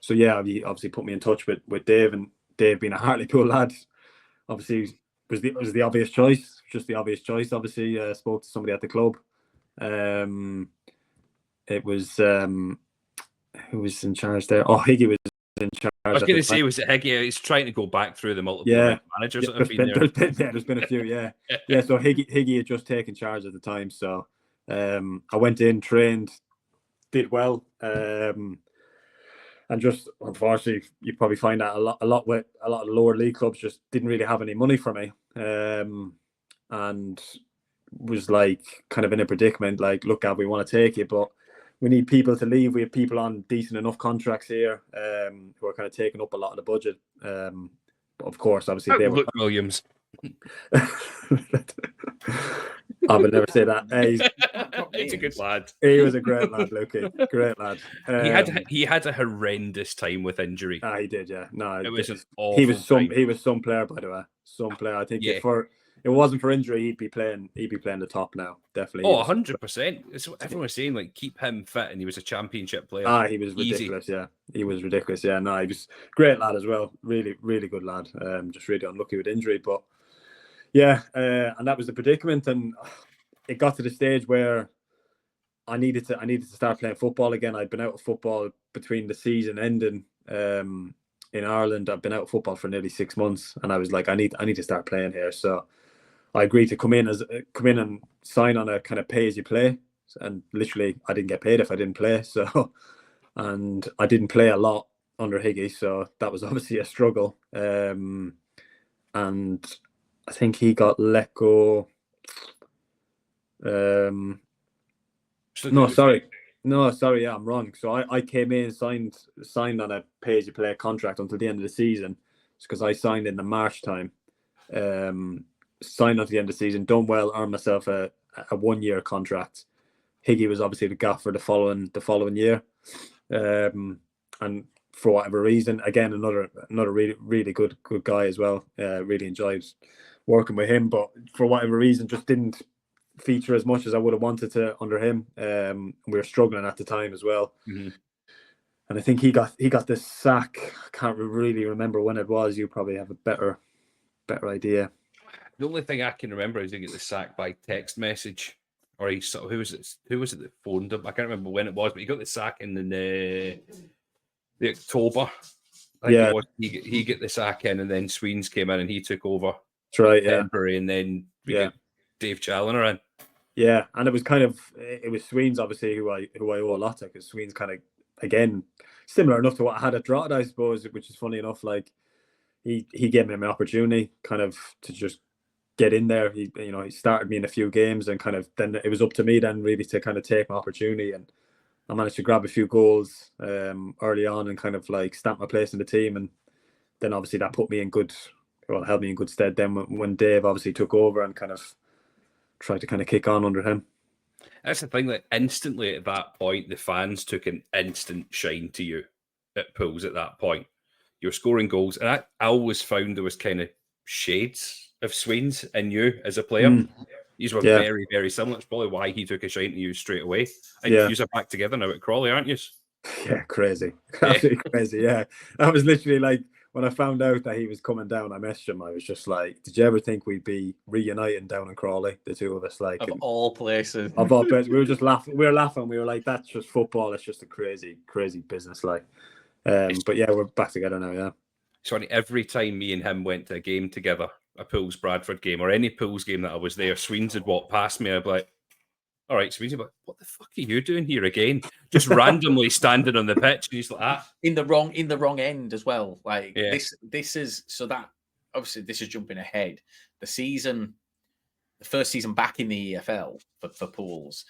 [SPEAKER 5] So yeah, he obviously put me in touch with Dave, and Dave, being a Hartlepool lad, obviously was the obvious choice. Just the obvious choice. Obviously, spoke to somebody at the club. It was who was in charge there? Oh, Higgy was in charge.
[SPEAKER 3] I was going to say, was it Higgy? He's trying to go back through the multiple managers that have been there.
[SPEAKER 5] There's been a few. Yeah. So Higgy had just taken charge at the time. So I went in, trained, did well. And just unfortunately, you probably find that a lot of the lower league clubs just didn't really have any money for me, and was like kind of in a predicament. Like, look, Gav, we want to take you, but we need people to leave. We have people on decent enough contracts here, who are kind of taking up a lot of the budget. But of course, obviously, they were
[SPEAKER 3] Williams.
[SPEAKER 5] I would never say that.
[SPEAKER 3] He's a good lad.
[SPEAKER 5] He was a great lad, Lukey. Great lad.
[SPEAKER 3] He had a horrendous time with injury.
[SPEAKER 5] He did, yeah. No,
[SPEAKER 3] it was an awful.
[SPEAKER 5] He was some player, by the way. Some player. I think if it wasn't for injury, he'd be playing the top now. Definitely.
[SPEAKER 3] Oh, 100%. It's what everyone was saying, like, keep him fit, and he was a championship player.
[SPEAKER 5] He was ridiculous. Yeah, he was ridiculous. Yeah, no, he was a great lad as well. Really, really good lad. Just really unlucky with injury, but. Yeah, and that was the predicament, and it got to the stage where I needed to start playing football again. I'd been out of football between the season ending in Ireland. I've been out of football for nearly 6 months, and I was like, I need to start playing here. So I agreed to come in and sign on a kind of pay as you play, and literally I didn't get paid if I didn't play. So, and I didn't play a lot under Higgy, so that was obviously a struggle. And I think he got let go. No, sorry. Yeah, I'm wrong. So I came in, signed on a pay-as-you-play contract until the end of the season, because I signed in the March time. Signed until the end of the season, done well, earned myself a 1-year contract. Higgy was obviously the gaffer the following year, and for whatever reason, again another really really good guy as well. Really enjoyed working with him, but for whatever reason, just didn't feature as much as I would have wanted to under him. We were struggling at the time as well.
[SPEAKER 3] Mm-hmm.
[SPEAKER 5] And I think he got this sack. I can't really remember when it was. You probably have a better idea.
[SPEAKER 3] The only thing I can remember is he got the sack by text message, or he sort of, who was it that phoned him? I can't remember when it was, but he got the sack in the October. I think it was. He got the sack in, and then Sweens came in and he took over.
[SPEAKER 5] That's right,
[SPEAKER 3] temporary, and then we got Dave Challoner in.
[SPEAKER 5] Yeah, and it was Sweens obviously who I owe a lot to, because Sweens kind of, again, similar enough to what I had at Drogheda, I suppose, which is funny enough. Like he gave me an opportunity kind of to just get in there. He started me in a few games, and kind of then it was up to me then really to kind of take my opportunity, and I managed to grab a few goals early on and kind of like stamp my place in the team, and then obviously that held me in good stead then when Dave obviously took over and kind of tried to kind of kick on under him.
[SPEAKER 3] That's the thing, that instantly at that point, the fans took an instant shine to you at Pools at that point. You're scoring goals, and I always found there was kind of shades of Sweens in you as a player. These were very, very similar. It's probably why he took a shine to you straight away. And you are back together now at Crawley, aren't you?
[SPEAKER 5] Yeah, crazy. Absolutely crazy, yeah. That was literally like, when I found out that he was coming down, I messaged him. I was just like, did you ever think we'd be reuniting down in Crawley, the two of us? Like,
[SPEAKER 1] of all places.
[SPEAKER 5] Of all places. We were just laughing. We were like, that's just football. It's just a crazy, crazy business. Like, but yeah, we're back together now, yeah.
[SPEAKER 3] So every time me and him went to a game together, a Pools Bradford game or any Pools game that I was there, Sweens would walk past me. I'd be like, all right, Sweens, but what the fuck are you doing here again? Just randomly standing on the pitch, and he's like that.
[SPEAKER 1] In the wrong end as well. Like this is so that obviously this is jumping ahead. The first season back in the EFL for Pools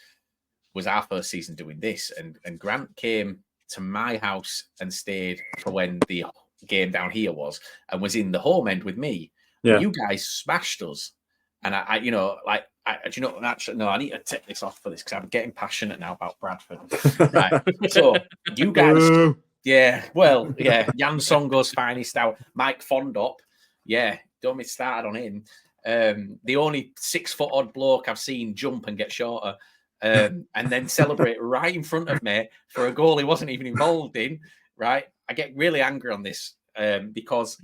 [SPEAKER 1] was our first season doing this, and Grant came to my house and stayed for when the game down here was, and was in the home end with me. Yeah. You guys smashed us, and I do you know, actually, no, I need to take this off for this because I'm getting passionate now about Bradford. Right. So you guys, Jan Songo's finest out, Mike Fondop, don't me started on him. The only 6 foot odd bloke I've seen jump and get shorter, and then celebrate right in front of me for a goal he wasn't even involved in. Right. I get really angry on this because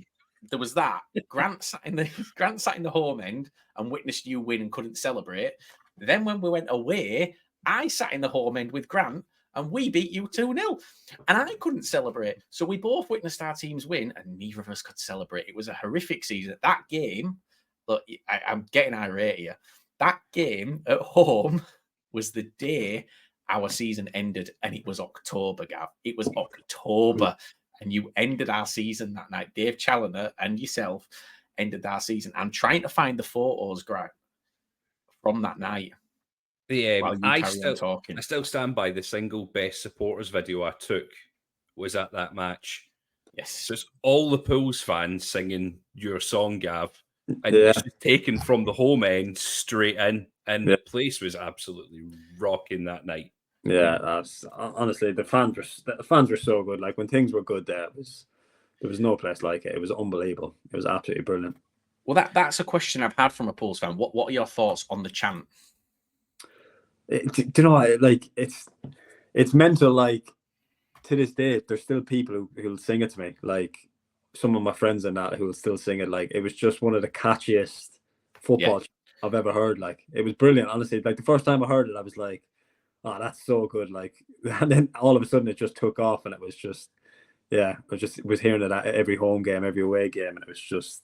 [SPEAKER 1] there was that. Grant sat in the home end and witnessed you win and couldn't celebrate. Then when we went away, I sat in the home end with Grant and we beat you 2-0. And I couldn't celebrate. So we both witnessed our teams win and neither of us could celebrate. It was a horrific season. That game, look, I'm getting irate here. That game at home was the day our season ended, and it was October, Gav. It was October. And you ended our season that night. Dave Challoner and yourself ended our season. I'm trying to find the photos, Grant, from that night.
[SPEAKER 3] I still stand by the single best supporters video I took was at that match.
[SPEAKER 1] Yes.
[SPEAKER 3] So it's all the Pools fans singing your song, Gav. And it's just taken from the home end straight in. And the place was absolutely rocking that night.
[SPEAKER 5] Yeah, that's honestly, the fans were so good. Like when things were good there was no place like it. It was unbelievable. It was absolutely brilliant.
[SPEAKER 1] Well, that's a question I've had from a Pools fan. What are your thoughts on the chant?
[SPEAKER 5] Do you know, like it's mental. Like to this day, there's still people who'll sing it to me. Like some of my friends and that who will still sing it. Like it was just one of the catchiest football I've ever heard. Like it was brilliant, honestly. Like the first time I heard it, I was like, oh, that's so good. Like, and then all of a sudden it just took off, and it was just, I was hearing it at every home game, every away game, and it was just,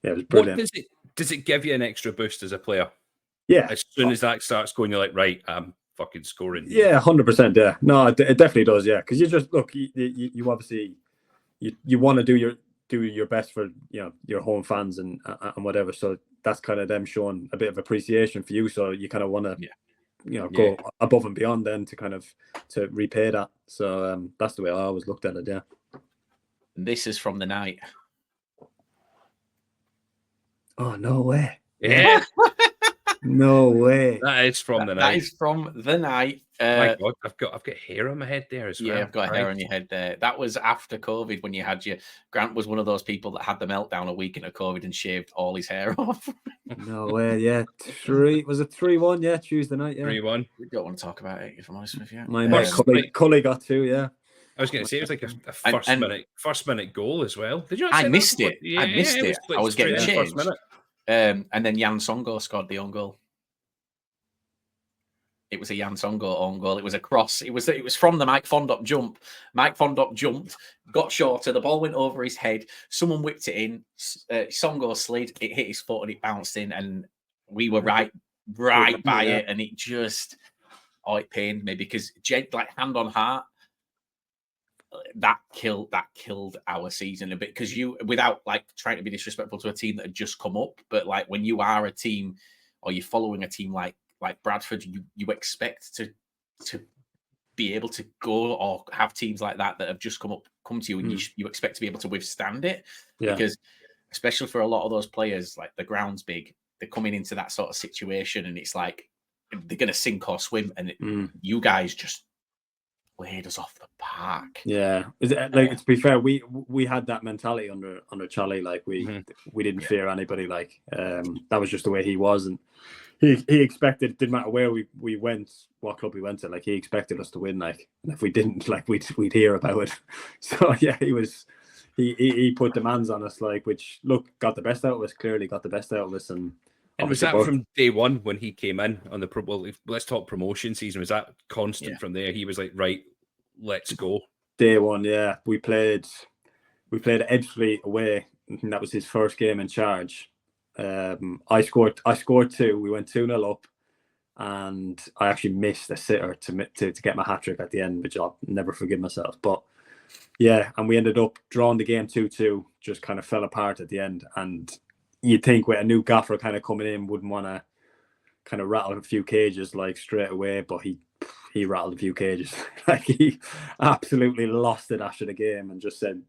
[SPEAKER 5] it was brilliant.
[SPEAKER 3] Does it give you an extra boost as a player?
[SPEAKER 5] Yeah.
[SPEAKER 3] As soon as that starts going, you're like, right, I'm fucking scoring.
[SPEAKER 5] Yeah, 100%. Yeah. No, it definitely does. Yeah, because you just look, you obviously, you want to do your best for your home fans and whatever. So that's kind of them showing a bit of appreciation for you. So you kind of want to. Go above and beyond then to repay that. So that's the way I always looked at it. Yeah.
[SPEAKER 1] This is from the night.
[SPEAKER 5] Oh, no way.
[SPEAKER 3] Yeah.
[SPEAKER 5] No way.
[SPEAKER 3] That is from the night.
[SPEAKER 1] That is from the night.
[SPEAKER 3] My God, I've got hair on my head there as well.
[SPEAKER 1] Yeah, I've got hair on your head there. That was after COVID when you had Grant was one of those people that had the meltdown a week into COVID and shaved all his hair off.
[SPEAKER 5] No way, yeah. Was it 3-1? Yeah, Tuesday night, yeah.
[SPEAKER 3] 3-1.
[SPEAKER 1] We don't want to talk about it, if I'm honest with you.
[SPEAKER 5] My mate Cully got 2, yeah.
[SPEAKER 3] I was going to say it was like a first minute goal as well. Did you not
[SPEAKER 1] I
[SPEAKER 3] say
[SPEAKER 1] missed
[SPEAKER 3] that?
[SPEAKER 1] it.
[SPEAKER 3] Yeah,
[SPEAKER 1] I missed it. I was getting
[SPEAKER 3] straight in the
[SPEAKER 1] changed.
[SPEAKER 3] first minute.
[SPEAKER 1] And then Jan Songo scored the own goal. It was a Jan Songo own goal. It was a cross. It was from the Mike Fondop jump. Mike Fondop jumped, got shorter. The ball went over his head. Someone whipped it in. Songo slid. It hit his foot and it bounced in. And we were right by it. And it just, it pained me because like hand on heart, that killed our season a bit because without like trying to be disrespectful to a team that had just come up, but like when you are a team or you're following a team like Bradford, you expect to be able to go or have teams like that have just come to you, and you expect to be able to withstand it. Yeah. Because especially for a lot of those players, like the ground's big, they're coming into that sort of situation, and it's like they're going to sink or swim, and you guys just laid us off the park.
[SPEAKER 5] Yeah, like to be fair, we had that mentality under Charlie. Like we didn't fear anybody. Like that was just the way he was, and he expected, didn't matter where we went, what club we went to, like he expected us to win. Like, and if we didn't, like we'd hear about it. So yeah, he put demands on us, like, which got the best out of us. Clearly got the best out of us, and
[SPEAKER 3] was that from day one when he came in on the let's talk promotion season? Was that constant from there? He was like, right, let's go.
[SPEAKER 5] Day one, yeah. We played Edgeley away. And that was his first game in charge. I scored 2. We went 2-0 up, and I actually missed a sitter to get my hat trick at the end, which I'll never forgive myself. But yeah, and we ended up drawing the game 2-2. Just kind of fell apart at the end, and you'd think with a new gaffer kind of coming in, wouldn't want to kind of rattle a few cages like straight away, but he rattled a few cages. Like he absolutely lost it after the game and just said,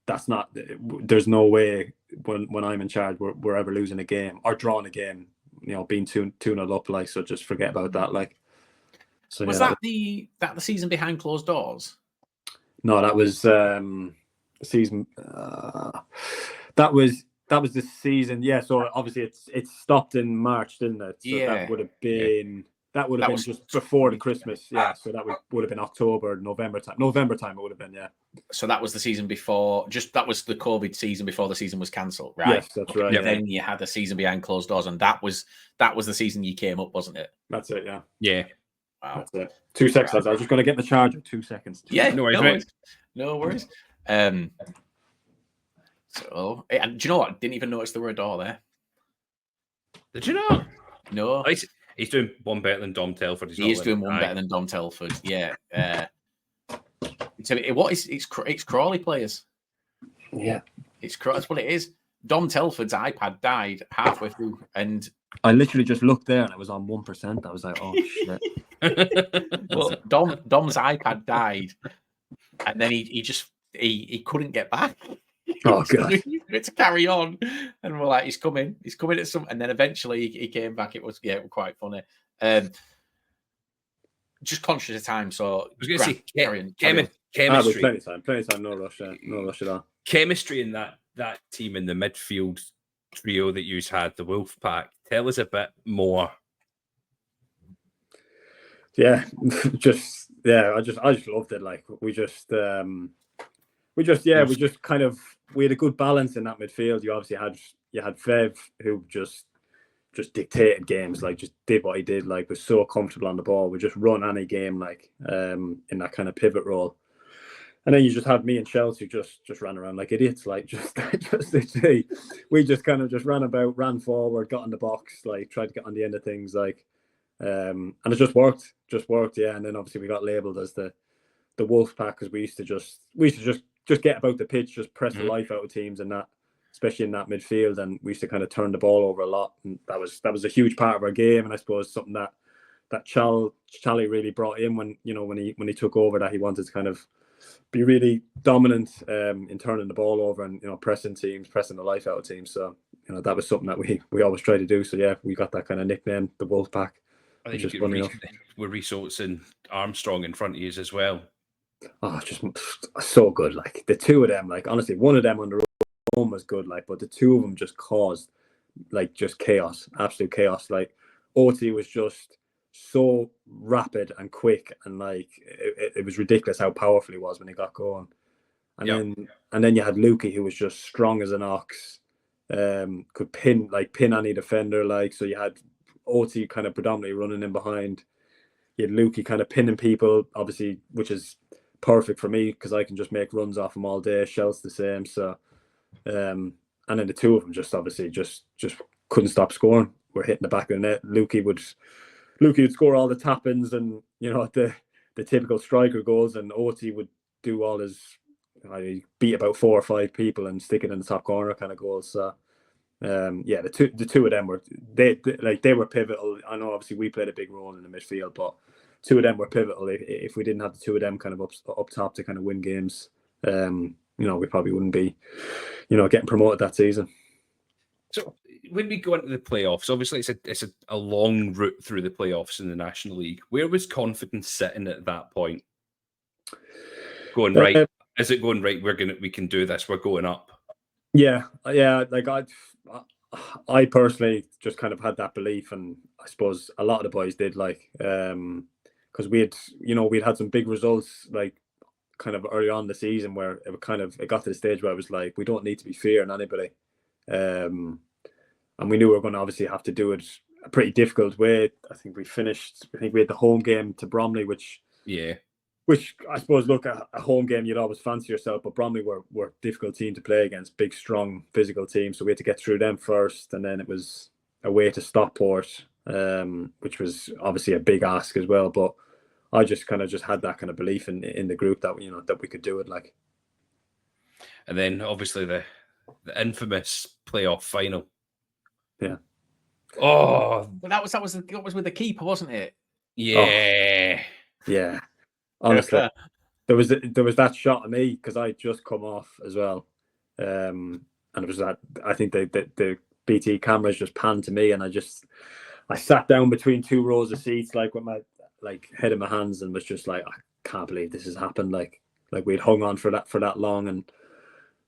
[SPEAKER 5] there's no way when I'm in charge we're ever losing a game or drawing a game, being 2-0 up, like, so just forget about that. Like, so
[SPEAKER 1] was that the season behind closed doors?
[SPEAKER 5] No, that was the season that was the season, yeah. So obviously it stopped in March, didn't it? So that would have been just before the Christmas, yeah. So that would have been October, November time it would have been, yeah.
[SPEAKER 1] So that was the season before. That was the COVID season before the season was cancelled, right?
[SPEAKER 5] Yes, that's right.
[SPEAKER 1] Yeah. Then you had the season behind closed doors, and that was the season you came up, wasn't it?
[SPEAKER 5] That's it, yeah.
[SPEAKER 3] Yeah.
[SPEAKER 5] Wow. That's it. 2 seconds. I was just going to get the charger. 2 seconds.
[SPEAKER 1] Yeah, no worries. No worries. So, and do you know what? I didn't even notice there were a door there.
[SPEAKER 3] Did you know?
[SPEAKER 1] No.
[SPEAKER 3] He's doing one better than Dom Telford.
[SPEAKER 1] He is doing one better than Dom Telford. Yeah. It's Crawley players.
[SPEAKER 5] Yeah.
[SPEAKER 1] That's what it is. Dom Telford's iPad died halfway through, and
[SPEAKER 5] I literally just looked there and it was on 1%. I was like, oh shit.
[SPEAKER 1] Well, Dom's iPad died, and then he couldn't get back.
[SPEAKER 5] Oh god!
[SPEAKER 1] It's to carry on, and we're like, he's coming at some, and then eventually he came back. It was quite funny. Just conscious of time, so
[SPEAKER 3] I was going to say
[SPEAKER 5] chemistry. Plenty of time. No rush at all.
[SPEAKER 3] Chemistry in that team in the midfield trio that you had, the Wolf Pack. Tell us a bit more.
[SPEAKER 5] Yeah, I just loved it. Like we just kind of, we had a good balance in that midfield. You obviously had Fev, who just dictated games, like just did what he did, like was so comfortable on the ball, would just run any game, like in that kind of pivot role. And then you just had me and Chelsea just ran around like idiots, like just we just kind of just ran forward, got in the box, like tried to get on the end of things, like and it just worked, yeah. And then obviously we got labelled as the Wolf Pack because we used to just get about the pitch, just press the life out of teams, and that, especially in that midfield, and we used to kind of turn the ball over a lot, and that was a huge part of our game. And I suppose something that Charlie really brought in when he took over, that he wanted to kind of be really dominant in turning the ball over and pressing the life out of teams. So that was something that we always try to do. So yeah, we got that kind of nickname, the Wolf Pack.
[SPEAKER 3] I think we're Resorts Armstrong in front of you as well.
[SPEAKER 5] Oh, just so good. Like the two of them, like honestly, one of them on the own was good, like, but the two of them just caused like just chaos, absolute chaos. Like OT was just so rapid and quick, and like it was ridiculous how powerful he was when he got going. And then you had Lukey, who was just strong as an ox, could pin any defender. Like, so you had OT kind of predominantly running in behind. You had Lukey kind of pinning people, obviously, which is perfect for me because I can just make runs off him all day. Shell's the same. So, and then the two of them just obviously just couldn't stop scoring. We're hitting the back of the net. Lukey would score all the tap-ins and, you know, the typical striker goals, and OT would do all his, beat about 4 or 5 people and stick it in the top corner kind of goals. So the two of them were they were pivotal. I know obviously we played a big role in the midfield, but two of them were pivotal. If we didn't have the two of them kind of up top to kind of win games, we probably wouldn't be, getting promoted that season.
[SPEAKER 3] So when we go into the playoffs, obviously it's a long route through the playoffs in the National League. Where was confidence sitting at that point? Going right? Is it going right? We can do this. We're going up.
[SPEAKER 5] Yeah. Like I personally just kind of had that belief, and I suppose a lot of the boys did, like, because we'd had some big results, like, kind of early on in the season, where it got to the stage where it was like, we don't need to be fearing anybody, and we knew we were going to obviously have to do it a pretty difficult way. I think we had the home game to Bromley, which I suppose, look, a home game you'd always fancy yourself, but Bromley were a difficult team to play against, big, strong, physical team. So we had to get through them first, and then it was away to Stockport, which was obviously a big ask as well. But I just had that kind of belief in the group that that we could do it, like.
[SPEAKER 3] And then obviously the infamous playoff final.
[SPEAKER 5] Yeah.
[SPEAKER 1] Oh, that was with the keeper, wasn't it?
[SPEAKER 3] Yeah.
[SPEAKER 5] Oh, yeah. Honestly, there was that shot of me because I just come off as well, and it was that, I think the BT cameras just panned to me, and I sat down between 2 rows of seats, like with my head in my hands, and was just like, I can't believe this has happened. Like we'd hung on for that long, and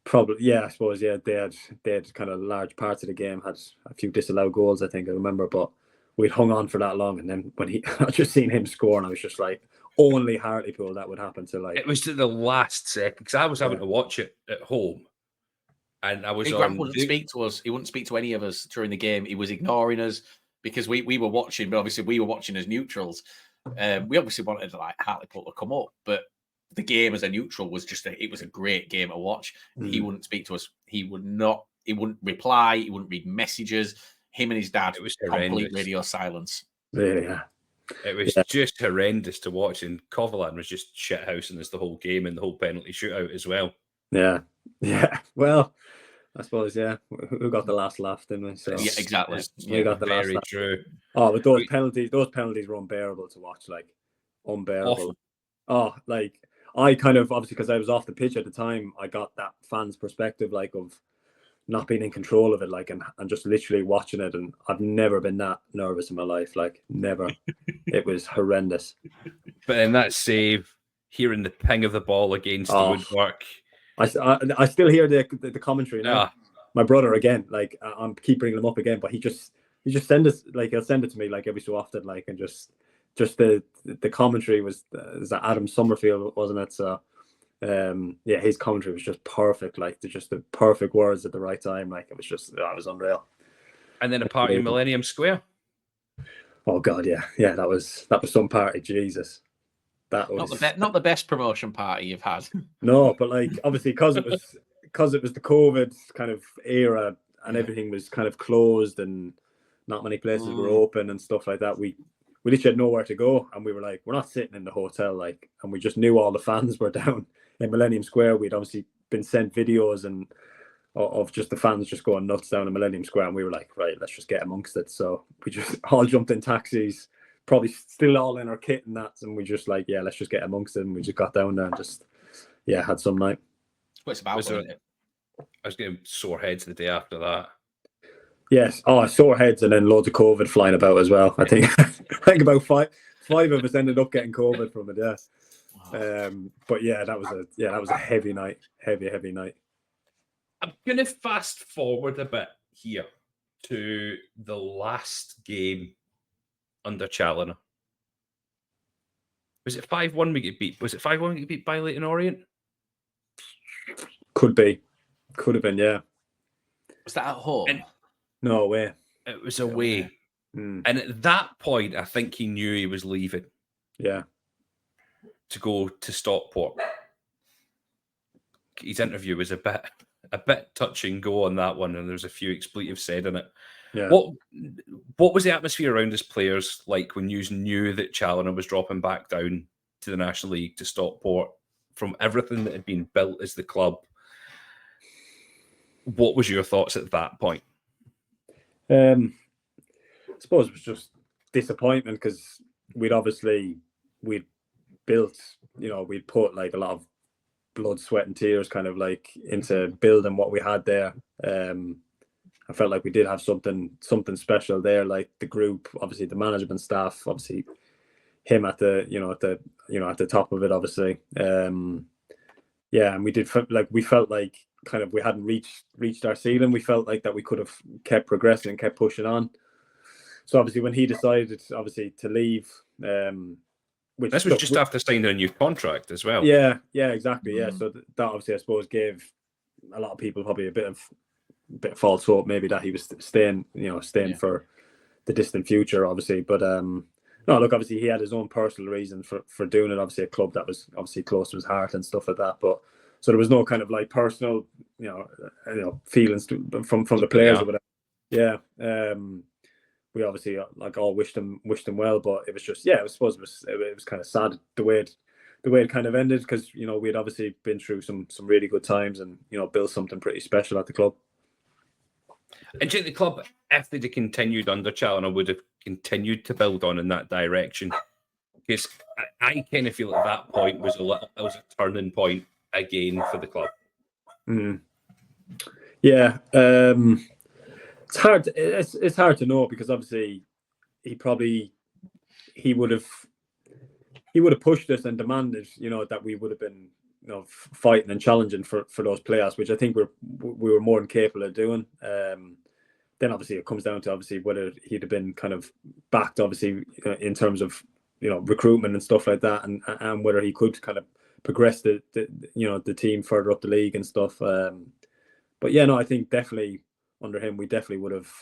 [SPEAKER 5] probably, I suppose, they had kind of large parts of the game, had a few disallowed goals, I think I remember, but we'd hung on for that long, and then when I just seen him score, and I was just like, only Hartlepool that would happen to, like.
[SPEAKER 3] It was to the last second, because I was having to watch it at home, and I was
[SPEAKER 1] Grant wouldn't speak to us. He wouldn't speak to any of us during the game. He was ignoring us because we were watching, but obviously we were watching as neutrals. We obviously wanted Hartlepool to come up, but the game as a neutral was it was a great game to watch. He wouldn't speak to us. He wouldn't reply. He wouldn't read messages. Him and his dad,
[SPEAKER 3] it was
[SPEAKER 1] complete radio silence.
[SPEAKER 5] Yeah.
[SPEAKER 3] It was just horrendous to watch, and Covalan was just shithousing us the whole game and the whole penalty shootout as well.
[SPEAKER 5] Yeah. Well, I suppose, who got the last laugh, didn't we? So
[SPEAKER 1] yeah, exactly.
[SPEAKER 5] We got the
[SPEAKER 3] very
[SPEAKER 5] last
[SPEAKER 3] true.
[SPEAKER 5] Oh, but those penalties were unbearable to watch, like, unbearable.
[SPEAKER 3] Awful.
[SPEAKER 5] Oh, like, I kind of, obviously, because I was off the pitch at the time, I got that fan's perspective, like, of not being in control of it, like, and just literally watching it, and I've never been that nervous in my life, like, never. It was horrendous.
[SPEAKER 3] But then that save, hearing the ping of the ball against the woodwork,
[SPEAKER 5] I still hear the commentary now. My brother, again, like, I'm keep bringing him up again, but he just send us, like, he'll send it to me, like, every so often, like, and just the commentary was that Adam Summerfield, wasn't it? So his commentary was just perfect, like, just the perfect words at the right time, like, it was just, that was unreal.
[SPEAKER 3] And then a party in Millennium Square.
[SPEAKER 5] Oh God, yeah, that was some party, Jesus. That was
[SPEAKER 1] not the best promotion party you've had.
[SPEAKER 5] No, but, like, obviously because it was the COVID kind of era, and everything was kind of closed and not many places were open and stuff like that. We literally had nowhere to go, and we were like, we're not sitting in the hotel, like, and we just knew all the fans were down in Millennium Square. We'd obviously been sent videos and of just the fans just going nuts down in Millennium Square, and we were like, right, let's just get amongst it. So we just all jumped in taxis, probably still all in our kit and that, and we just like, let's just get amongst it, and we just got down there and just had some night.
[SPEAKER 1] What's about, wasn't it?
[SPEAKER 3] I was getting sore heads the day after that.
[SPEAKER 5] Yes. Oh, sore heads, and then loads of COVID flying about as well. I think about five of us ended up getting COVID from it. Yeah. Wow. But that was a heavy night. Heavy night.
[SPEAKER 3] I'm gonna fast forward a bit here. to the last game under Challoner. Was it 5-1 we get beat? Was it 5-1 we get beat by Leyton Orient?
[SPEAKER 5] Could be. Could have been, yeah.
[SPEAKER 1] Was that at home?
[SPEAKER 5] No way.
[SPEAKER 3] It was away.
[SPEAKER 5] Mm.
[SPEAKER 3] And at that point, I think he knew he was leaving.
[SPEAKER 5] Yeah.
[SPEAKER 3] To go to Stockport. His interview was a bit touch and go on that one, and there was a few expletives said in it.
[SPEAKER 5] Yeah.
[SPEAKER 3] What was the atmosphere around his players like when you knew that Challoner was dropping back down to the National League to Stockport from everything that had been built as the club? What was your thoughts at that point?
[SPEAKER 5] I suppose it was just disappointment because we'd built, we'd put like a lot of blood, sweat and tears kind of like into building what we had there. I felt like we did have something special there, like the group, obviously the management staff, obviously him at the top of it, obviously. And we felt like kind of we hadn't reached our ceiling. We felt like that we could have kept progressing, kept pushing on. So obviously when he decided obviously to leave, which
[SPEAKER 3] this was just after signing a new contract as well.
[SPEAKER 5] Yeah, exactly. Yeah. So that obviously I suppose gave a lot of people probably a bit of false hope maybe that he was staying for the distant future, obviously. But no, look, obviously he had his own personal reason for doing it. Obviously a club that was obviously close to his heart and stuff like that. But so there was no kind of like personal, feelings from the players or whatever. Yeah. We obviously like all wished him well, but it was just I suppose it was kind of sad the way it kind of ended because we'd obviously been through some really good times and built something pretty special at the club.
[SPEAKER 3] And do you think the club, if they'd have continued under Challoner, would have continued to build on in that direction? Because I kind of feel at that point was a turning point again for the club.
[SPEAKER 5] Mm. Yeah, it's hard. It's hard to know because obviously he would have pushed us and demanded that we would have been fighting and challenging for those playoffs, which I think we were more than capable of doing. Then obviously it comes down to whether he'd have been kind of backed obviously in terms of recruitment and stuff like that, and whether he could kind of progress the team further up the league and stuff. But yeah, no, I think definitely under him we definitely would have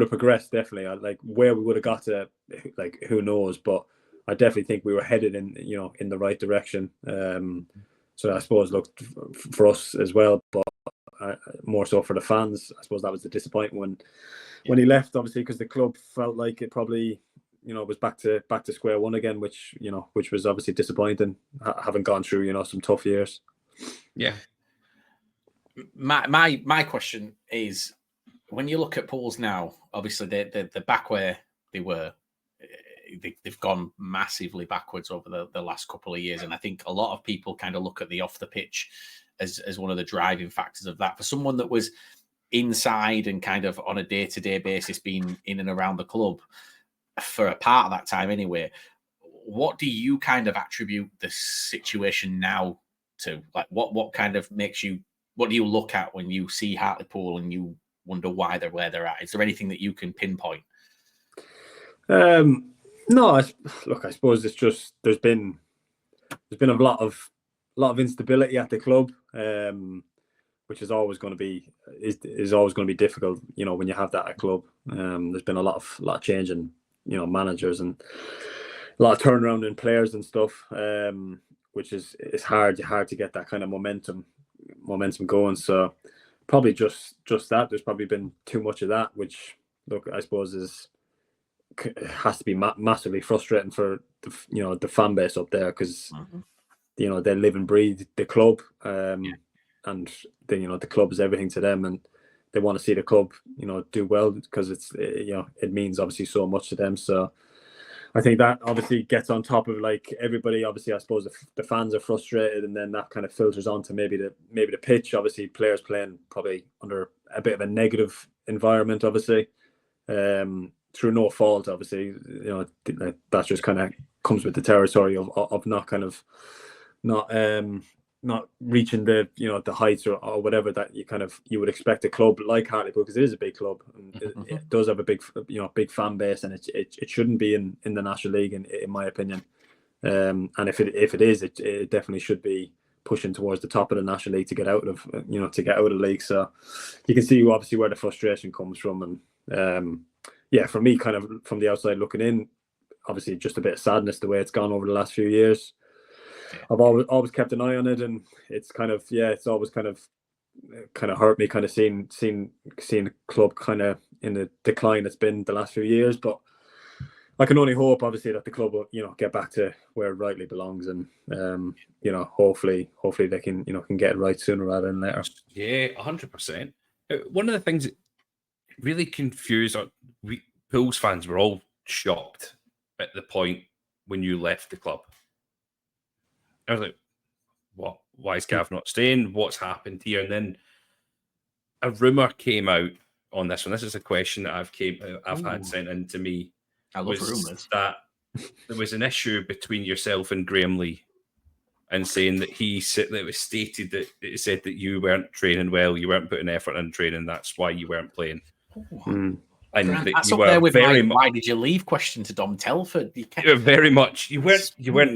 [SPEAKER 5] progressed. Definitely, like where we would have got to, like who knows, but I definitely think we were headed in the right direction. So I suppose look for us as well, but more so for the fans. I suppose that was the disappointment when he left, obviously, because the club felt like it probably was back to square one again, which was obviously disappointing, having gone through some tough years.
[SPEAKER 3] Yeah.
[SPEAKER 1] My question is, when you look at Pools now, obviously they're back where they were. They've gone massively backwards over the last couple of years, and I think a lot of people kind of look at the off the pitch as one of the driving factors of that. For someone that was inside and kind of on a day-to-day basis being in and around the club for a part of that time anyway, what do you kind of attribute the situation now to? Like what kind of makes you, what do you look at when you see Hartlepool and you wonder why they're where they're at? Is there anything that you can pinpoint?
[SPEAKER 5] No, look, I suppose it's just there's been a lot of instability at the club, which is always going to be difficult, when you have that at a club. There's been a lot of change in managers and a lot of turnaround in players and stuff, which is hard to get that kind of momentum going. So probably just that there's probably been too much of that, which look, I suppose has to be massively frustrating for the fan base up there, because they live and breathe the club, and the club is everything to them, and they want to see the club do well because it means obviously so much to them. So I think that obviously gets on top of like everybody. Obviously, I suppose the fans are frustrated, and then that kind of filters onto maybe the pitch. Obviously, players playing probably under a bit of a negative environment, obviously, through no fault. Obviously, that just kind of comes with the territory of not not reaching the the heights or whatever that you would expect a club like Hartlepool, because it is a big club and it does have a big big fan base, and it shouldn't be in the National League in my opinion. And if it is, it definitely should be pushing towards the top of the National League to get out of the league. So you can see obviously where the frustration comes from, and for me, kind of from the outside looking in, obviously just a bit of sadness the way it's gone over the last few years. I've always kept an eye on it, and it's it's always kind of hurt me, kind of seeing the club kind of in the decline it's been the last few years. But I can only hope, obviously, that the club will get back to where it rightly belongs, and hopefully they can can get it right sooner rather than later.
[SPEAKER 3] Yeah, 100%. One of the things that really confused we Pools fans were all shocked at the point when you left the club. I was like, what? Why is Gav not staying? What's happened here? And then a rumour came out on this one. This is a question that I've had sent in to me.
[SPEAKER 1] I love rumours.
[SPEAKER 3] That there was an issue between yourself and Graham Lee, and saying that it was stated that it said that you weren't training well, you weren't putting effort in training, that's why you weren't playing. And
[SPEAKER 1] Grant,
[SPEAKER 3] that
[SPEAKER 1] that's
[SPEAKER 3] you
[SPEAKER 1] up
[SPEAKER 3] were
[SPEAKER 1] there with
[SPEAKER 3] very
[SPEAKER 1] why did you leave question to Dom Telford.
[SPEAKER 3] Very much. You weren't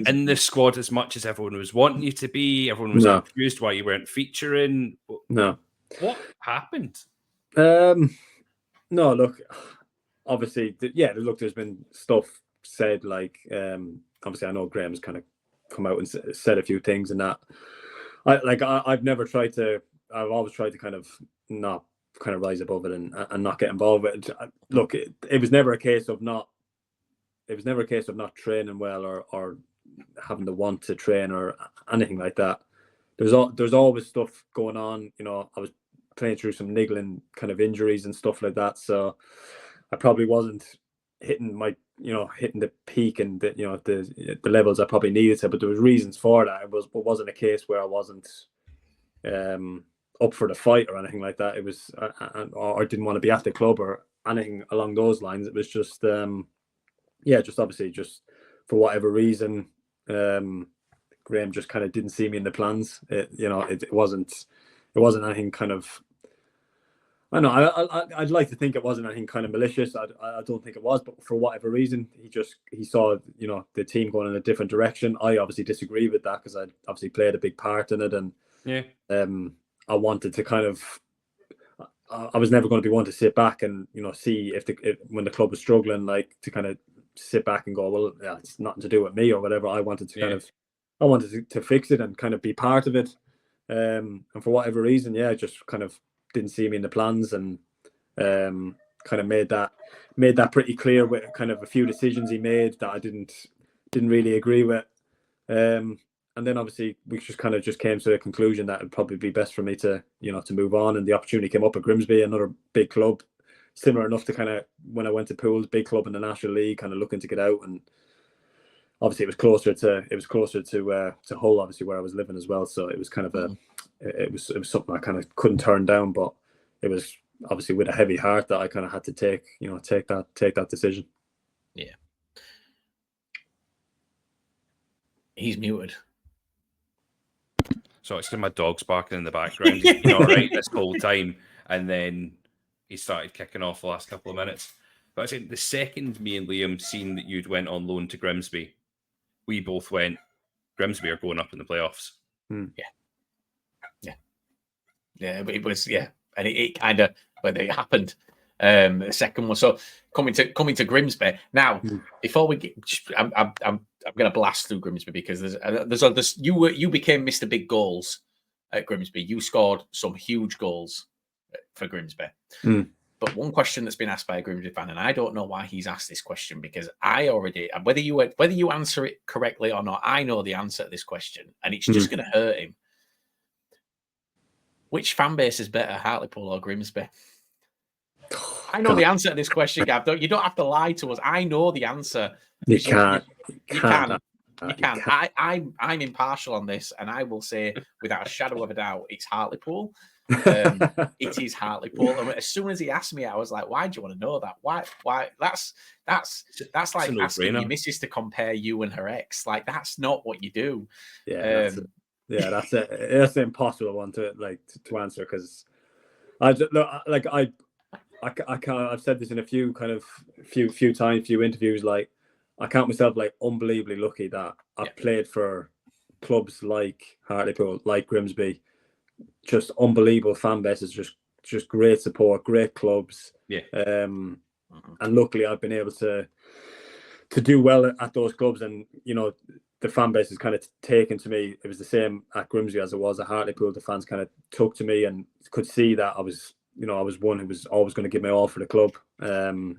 [SPEAKER 3] in the squad as much as everyone was wanting you to be. Everyone was confused why you weren't featuring.
[SPEAKER 5] No.
[SPEAKER 3] What happened?
[SPEAKER 5] No, look, obviously, look, there's been stuff said, like, obviously I know Graham's kind of come out and said a few things, and that I've always tried to kind of not kind of rise above it and not get involved with it. Look, it was never a case of not training well or having the want to train or anything like that. There's always stuff going on. I was playing through some niggling kind of injuries and stuff like that, so I probably wasn't hitting the peak and the levels I probably needed to. But there was reasons for that. It wasn't a case where I wasn't up for the fight or anything like that. It was or didn't want to be at the club or anything along those lines. It was just just obviously just for whatever reason, Graham just kind of didn't see me in the plans. It wasn't anything kind of, I know I'd like to think it wasn't anything kind of malicious. I don't think it was, but for whatever reason, he saw the team going in a different direction. I obviously disagree with that, because I obviously played a big part in it, and I wanted to kind of, I was never going to be one to sit back and see if when the club was struggling, like, to kind of sit back and go, well, yeah, it's nothing to do with me or whatever. I wanted to I wanted to fix it and kind of be part of it. And for whatever reason, just kind of didn't see me in the plans, and kind of made that pretty clear with kind of a few decisions he made that I didn't really agree with. And then obviously we just came to the conclusion that it'd probably be best for me to to move on, and the opportunity came up at Grimsby, another big club, similar enough to kind of when I went to Pools, big club in the National League, kind of looking to get out. And obviously it was closer to Hull, obviously, where I was living as well. So it was kind of it was something I kind of couldn't turn down, but it was obviously with a heavy heart that I kind of had to take that decision.
[SPEAKER 1] Yeah. He's muted.
[SPEAKER 3] So it's my dog's barking in the background. He's been all right this whole time, and then he started kicking off the last couple of minutes. But I said the second me and Liam seen that you'd went on loan to Grimsby, we both went, Grimsby are going up in the playoffs.
[SPEAKER 1] Yeah, but it was and it kind of, when it happened, the second one. So coming to Grimsby now. Before we get, I'm going to blast through Grimsby, because there's you became Mr. Big Goals at Grimsby. You scored some huge goals for Grimsby. But one question that's been asked by a Grimsby fan, and I don't know why he's asked this question, because I already, whether you answer it correctly or not, I know the answer to this question, and it's just going to hurt him. Which fan base is better, Hartlepool or Grimsby? I know the answer to this question, Gav. You don't have to lie to us. I know the answer.
[SPEAKER 5] You can.
[SPEAKER 1] I'm impartial on this, and I will say, without a shadow of a doubt, it's Hartlepool. It is Hartlepool. And as soon as he asked me, I was like, "Why do you want to know that? Why? That's like asking your missus to compare you and her ex. Like, that's not what you do."
[SPEAKER 5] Yeah. Yeah, that's it. That's the impossible one to answer, because I just look like I can't. I've said this in a few times, few interviews. Like, I count myself like unbelievably lucky that I've played for clubs like Hartlepool, like Grimsby, just unbelievable fan bases, just great support, great clubs.
[SPEAKER 3] Yeah.
[SPEAKER 5] And luckily I've been able to do well at those clubs, and the fan base has kind of taken to me. It was the same at Grimsby as it was at Hartlepool. The fans kind of took to me and could see that I was one who was always going to give my all for the club, and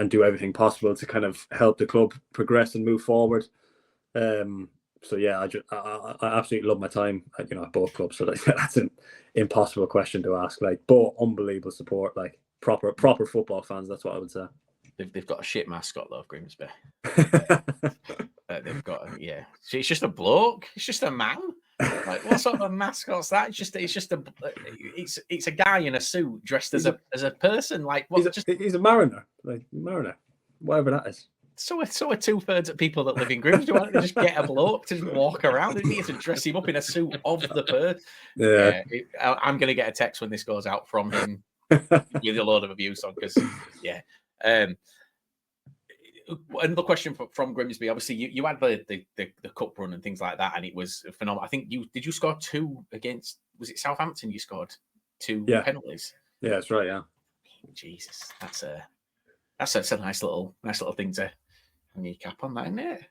[SPEAKER 5] do everything possible to kind of help the club progress and move forward. So yeah, I absolutely love my time at both clubs. So that's an impossible question to ask. Like, both unbelievable support, like proper football fans. That's what I would say.
[SPEAKER 1] They've got a shit mascot though, Grimsby. They've got it's just a bloke. It's just a man. Like, what sort of a mascot's that? It's a guy in a suit dressed as a person. Like, what?
[SPEAKER 5] He's a mariner, whatever that is.
[SPEAKER 1] So are 2/3 of people that live in Grimsby. Why don't they just get a bloke to just walk around? They need to dress him up in a suit of the person. Yeah, I'm going to get a text when this goes out from him with a load of abuse on, because another question from Grimsby. Obviously, you had the cup run and things like that, and it was phenomenal. I think did you score 2 against? Was it Southampton? You scored 2 penalties.
[SPEAKER 5] Yeah, that's right. Yeah.
[SPEAKER 1] Jesus, that's a nice little thing to hang your cap on, that, isn't it?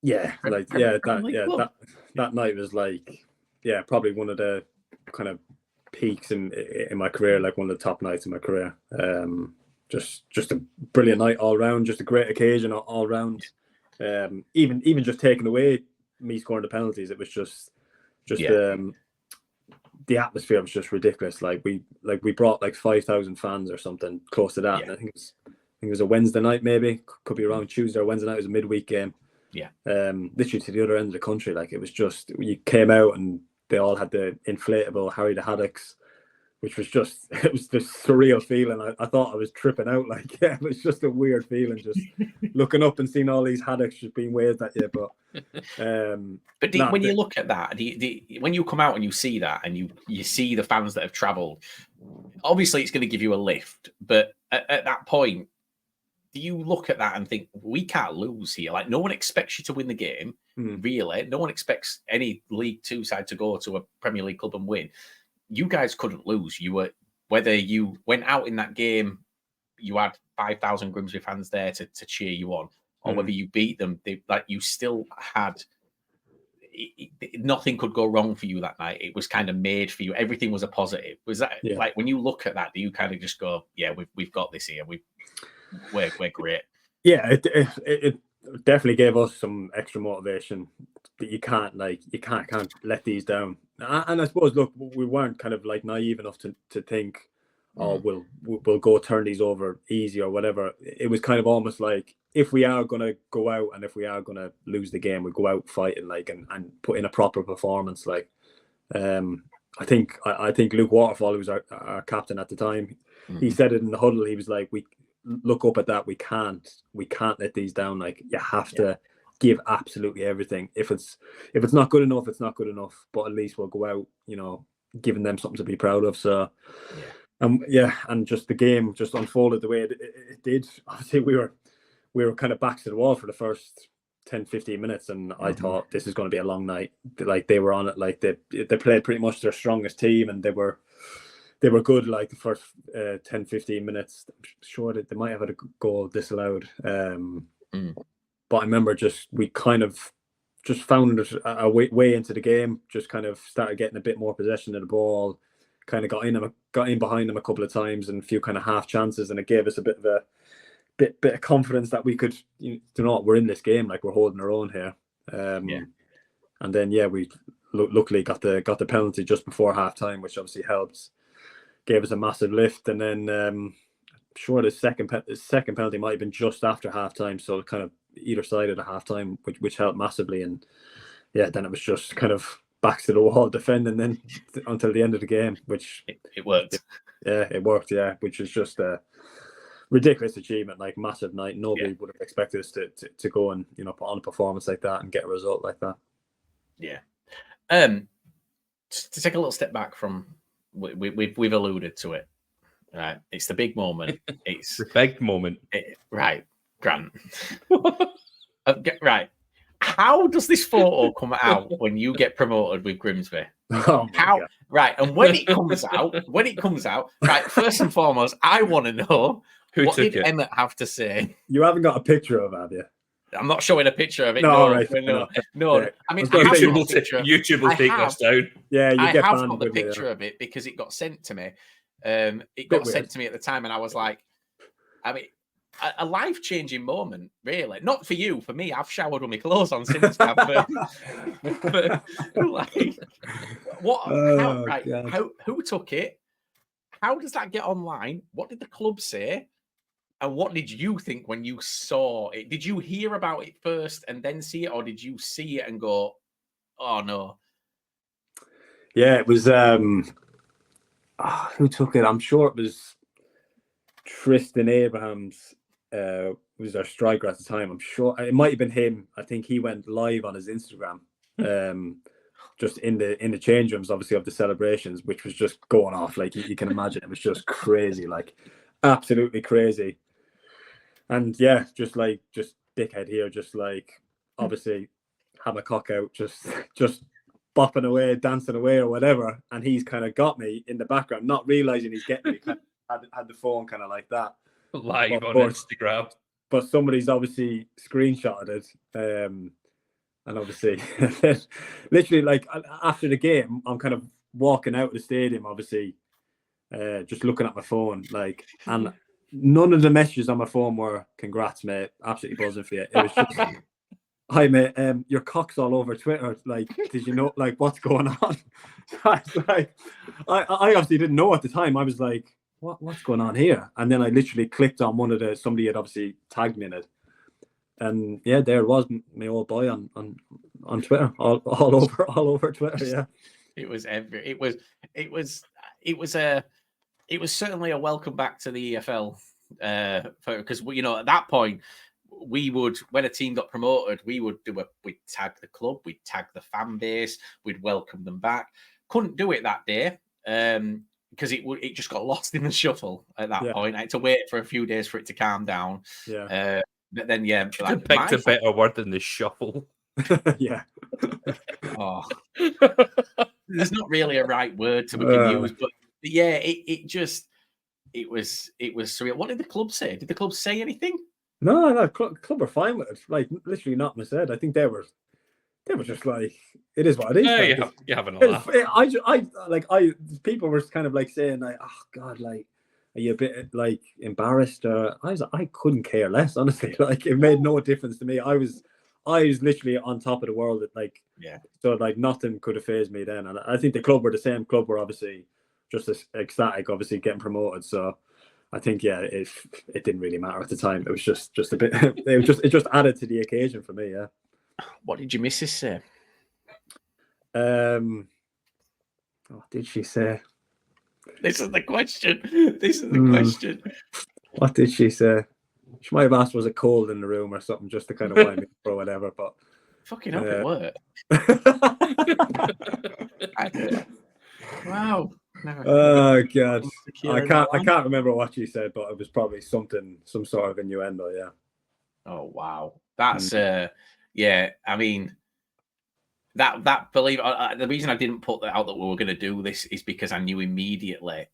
[SPEAKER 1] Yeah,
[SPEAKER 5] that night was probably one of the kind of peaks in my career, like one of the top nights in my career. Just a brilliant night all round, just a great occasion all round. Even just taking away me scoring the penalties, it was just the atmosphere was just ridiculous. We brought like 5,000 fans or something close to that. And I think it was a Wednesday night, maybe, could be around Tuesday or Wednesday night. It was a midweek game. Yeah. Literally to the other end of the country. Like, it was just, you came out and they all had the inflatable Harry the Haddocks, which was just, it was this surreal feeling. I thought I was tripping out. Like, it was just a weird feeling, just looking up and seeing all these Haddocks just being waved at you. But
[SPEAKER 1] when you look at that, when you come out and you see that, and you see the fans that have travelled, obviously it's going to give you a lift. But at that point, do you look at that and think, we can't lose here? Like, no one expects you to win the game, really. No one expects any League Two side to go to a Premier League club and win. You guys couldn't lose. Whether you went out in that game, you had 5,000 Grimsby fans there to cheer you on, or whether you beat them, you still had. Nothing could go wrong for you that night. It was kind of made for you. Everything was a positive. Was that like, when you look at that, do you kind of just go, yeah, we've got this here. We're great.
[SPEAKER 5] Yeah, it definitely gave us some extra motivation that you can't let these down. And I suppose, look, we weren't kind of like naive enough to think, we'll go turn these over easy or whatever. It was kind of almost like, if we are going to go out and if we are going to lose the game, we go out fighting, and put in a proper performance. I think Luke Waterfall, who was our captain at the time, he said it in the huddle. He was like, we look up at that. We can't let these down. Like, you have to give absolutely everything. If it's not good enough, it's not good enough. But at least we'll go out, giving them something to be proud of. So, and just the game just unfolded the way it did. Obviously, we were kind of backs to the wall for the first 10-15 minutes, and I thought this is going to be a long night. Like, they were on it. Like, they played pretty much their strongest team, and they were good. Like, the first 10-15 minutes, I'm sure that they might have had a goal disallowed. But I remember we kind of just found a way into the game. Just kind of started getting a bit more possession of the ball. Kind of got in behind them a couple of times, and a few kind of half chances, and it gave us a bit of confidence that we could, we're in this game, like, we're holding our own here. And then we luckily got the penalty just before half time, which obviously helped, gave us a massive lift. And then sure the second penalty might have been just after half time, so kind of either side of the half time, which helped massively. And then it was just kind of back to the wall defending then until the end of the game, which
[SPEAKER 1] it worked.
[SPEAKER 5] It worked, which is just ridiculous achievement, like, massive night. Nobody would have expected us to go and put on a performance like that and get a result like that.
[SPEAKER 1] to take a little step back from, we've alluded to it. Right, it's the big moment. It's
[SPEAKER 3] The big moment.
[SPEAKER 1] Right, Grant. Right, how does this photo come out when you get promoted with Grimsby?
[SPEAKER 5] Oh my
[SPEAKER 1] How?
[SPEAKER 5] God.
[SPEAKER 1] Right, and when it comes out, right. First and foremost, I want to know what
[SPEAKER 3] took
[SPEAKER 1] did
[SPEAKER 3] it?
[SPEAKER 1] Emmett have to say.
[SPEAKER 5] You haven't got a picture of it, have you?
[SPEAKER 1] I'm not showing a picture of it.
[SPEAKER 5] No,
[SPEAKER 1] No,
[SPEAKER 5] all right,
[SPEAKER 1] no.
[SPEAKER 5] yeah.
[SPEAKER 1] I mean,
[SPEAKER 5] I was
[SPEAKER 1] I have
[SPEAKER 5] gonna say,
[SPEAKER 1] got a picture.
[SPEAKER 3] YouTube will
[SPEAKER 1] I
[SPEAKER 3] take
[SPEAKER 1] have-
[SPEAKER 3] us down.
[SPEAKER 5] Yeah, you
[SPEAKER 1] I
[SPEAKER 5] get
[SPEAKER 1] have
[SPEAKER 5] banned
[SPEAKER 1] got the
[SPEAKER 5] with me,
[SPEAKER 1] picture
[SPEAKER 5] yeah.
[SPEAKER 1] of it because it got sent to me. It got sent to me at the time, and I was like, I mean, a life-changing moment, really. Not for you, for me. I've showered with my clothes on since. Gav, but like, what?
[SPEAKER 5] Oh, God.
[SPEAKER 1] Who took it? How does that get online? What did the club say? And what did you think when you saw it? Did you hear about it first and then see it, or did you see it and go, "Oh no"?
[SPEAKER 5] Yeah, it was. Who took it? I'm sure it was Tristan Abrahams. Was our striker at the time. I'm sure it might have been him. I think he went live on his Instagram, just in the change rooms, obviously, of the celebrations, which was just going off. Like you can imagine, it was just crazy, like absolutely crazy. And yeah, just dickhead here, just like obviously have a cock out, just bopping away, dancing away or whatever. And he's kind of got me in the background, not realizing he's getting me. Kind of had the phone kind of like that.
[SPEAKER 3] Live on
[SPEAKER 5] course,
[SPEAKER 3] Instagram.
[SPEAKER 5] But somebody's obviously screenshotted it. And obviously, literally, like after the game, I'm kind of walking out of the stadium, obviously, just looking at my phone, like, and none of the messages on my phone were "Congrats, mate! Absolutely buzzing for you." It was just, "Hi, mate. Your cock's all over Twitter. Like, did you know? Like, what's going on?" So I was like, I obviously didn't know at the time. I was like, "What's going on here?" And then I literally clicked on one of the somebody had obviously tagged me in it. And yeah, there it was, my old boy on Twitter, all over Twitter. Yeah,
[SPEAKER 1] it was certainly a welcome back to the EFL, because at that point we would, when a team got promoted, we'd tag the club, we'd tag the fan base, we'd welcome them back. Couldn't do it that day because it just got lost in the shuffle at that point. I had to wait for a few days for it to calm down.
[SPEAKER 5] Yeah.
[SPEAKER 1] But then, yeah,
[SPEAKER 3] like, picked a better word than the shuffle.
[SPEAKER 5] Yeah.
[SPEAKER 1] Oh, there's not really a right word to use, but yeah, it was surreal. What did the club say? Did the club say anything?
[SPEAKER 5] No, club were fine with it. Like literally not said. I think they were just like, it is what it is.
[SPEAKER 3] Yeah,
[SPEAKER 5] like,
[SPEAKER 3] you're having a laugh.
[SPEAKER 5] People were kind of like saying like, "Oh God, like, are you a bit like embarrassed?" Or I couldn't care less, honestly. Like it made no difference to me. I was literally on top of the world. Like,
[SPEAKER 1] yeah.
[SPEAKER 5] So like nothing could have fazed me then. And I think the club were the same. Club were obviously just as ecstatic, obviously getting promoted. So I think it didn't really matter at the time. It was just a bit. It just added to the occasion for me. Yeah.
[SPEAKER 1] What did your missus say?
[SPEAKER 5] What did she say?
[SPEAKER 1] This is the question. Question.
[SPEAKER 5] What did she say? She might have asked, was it cold in the room or something, just to kind of wind me up or whatever. But
[SPEAKER 1] fucking hope it worked. Wow.
[SPEAKER 5] Oh God, I can't remember what she said, but it was probably some sort of innuendo. Yeah.
[SPEAKER 1] Oh wow, that's yeah. I mean, that believe the reason I didn't put that out that we were going to do this is because I knew immediately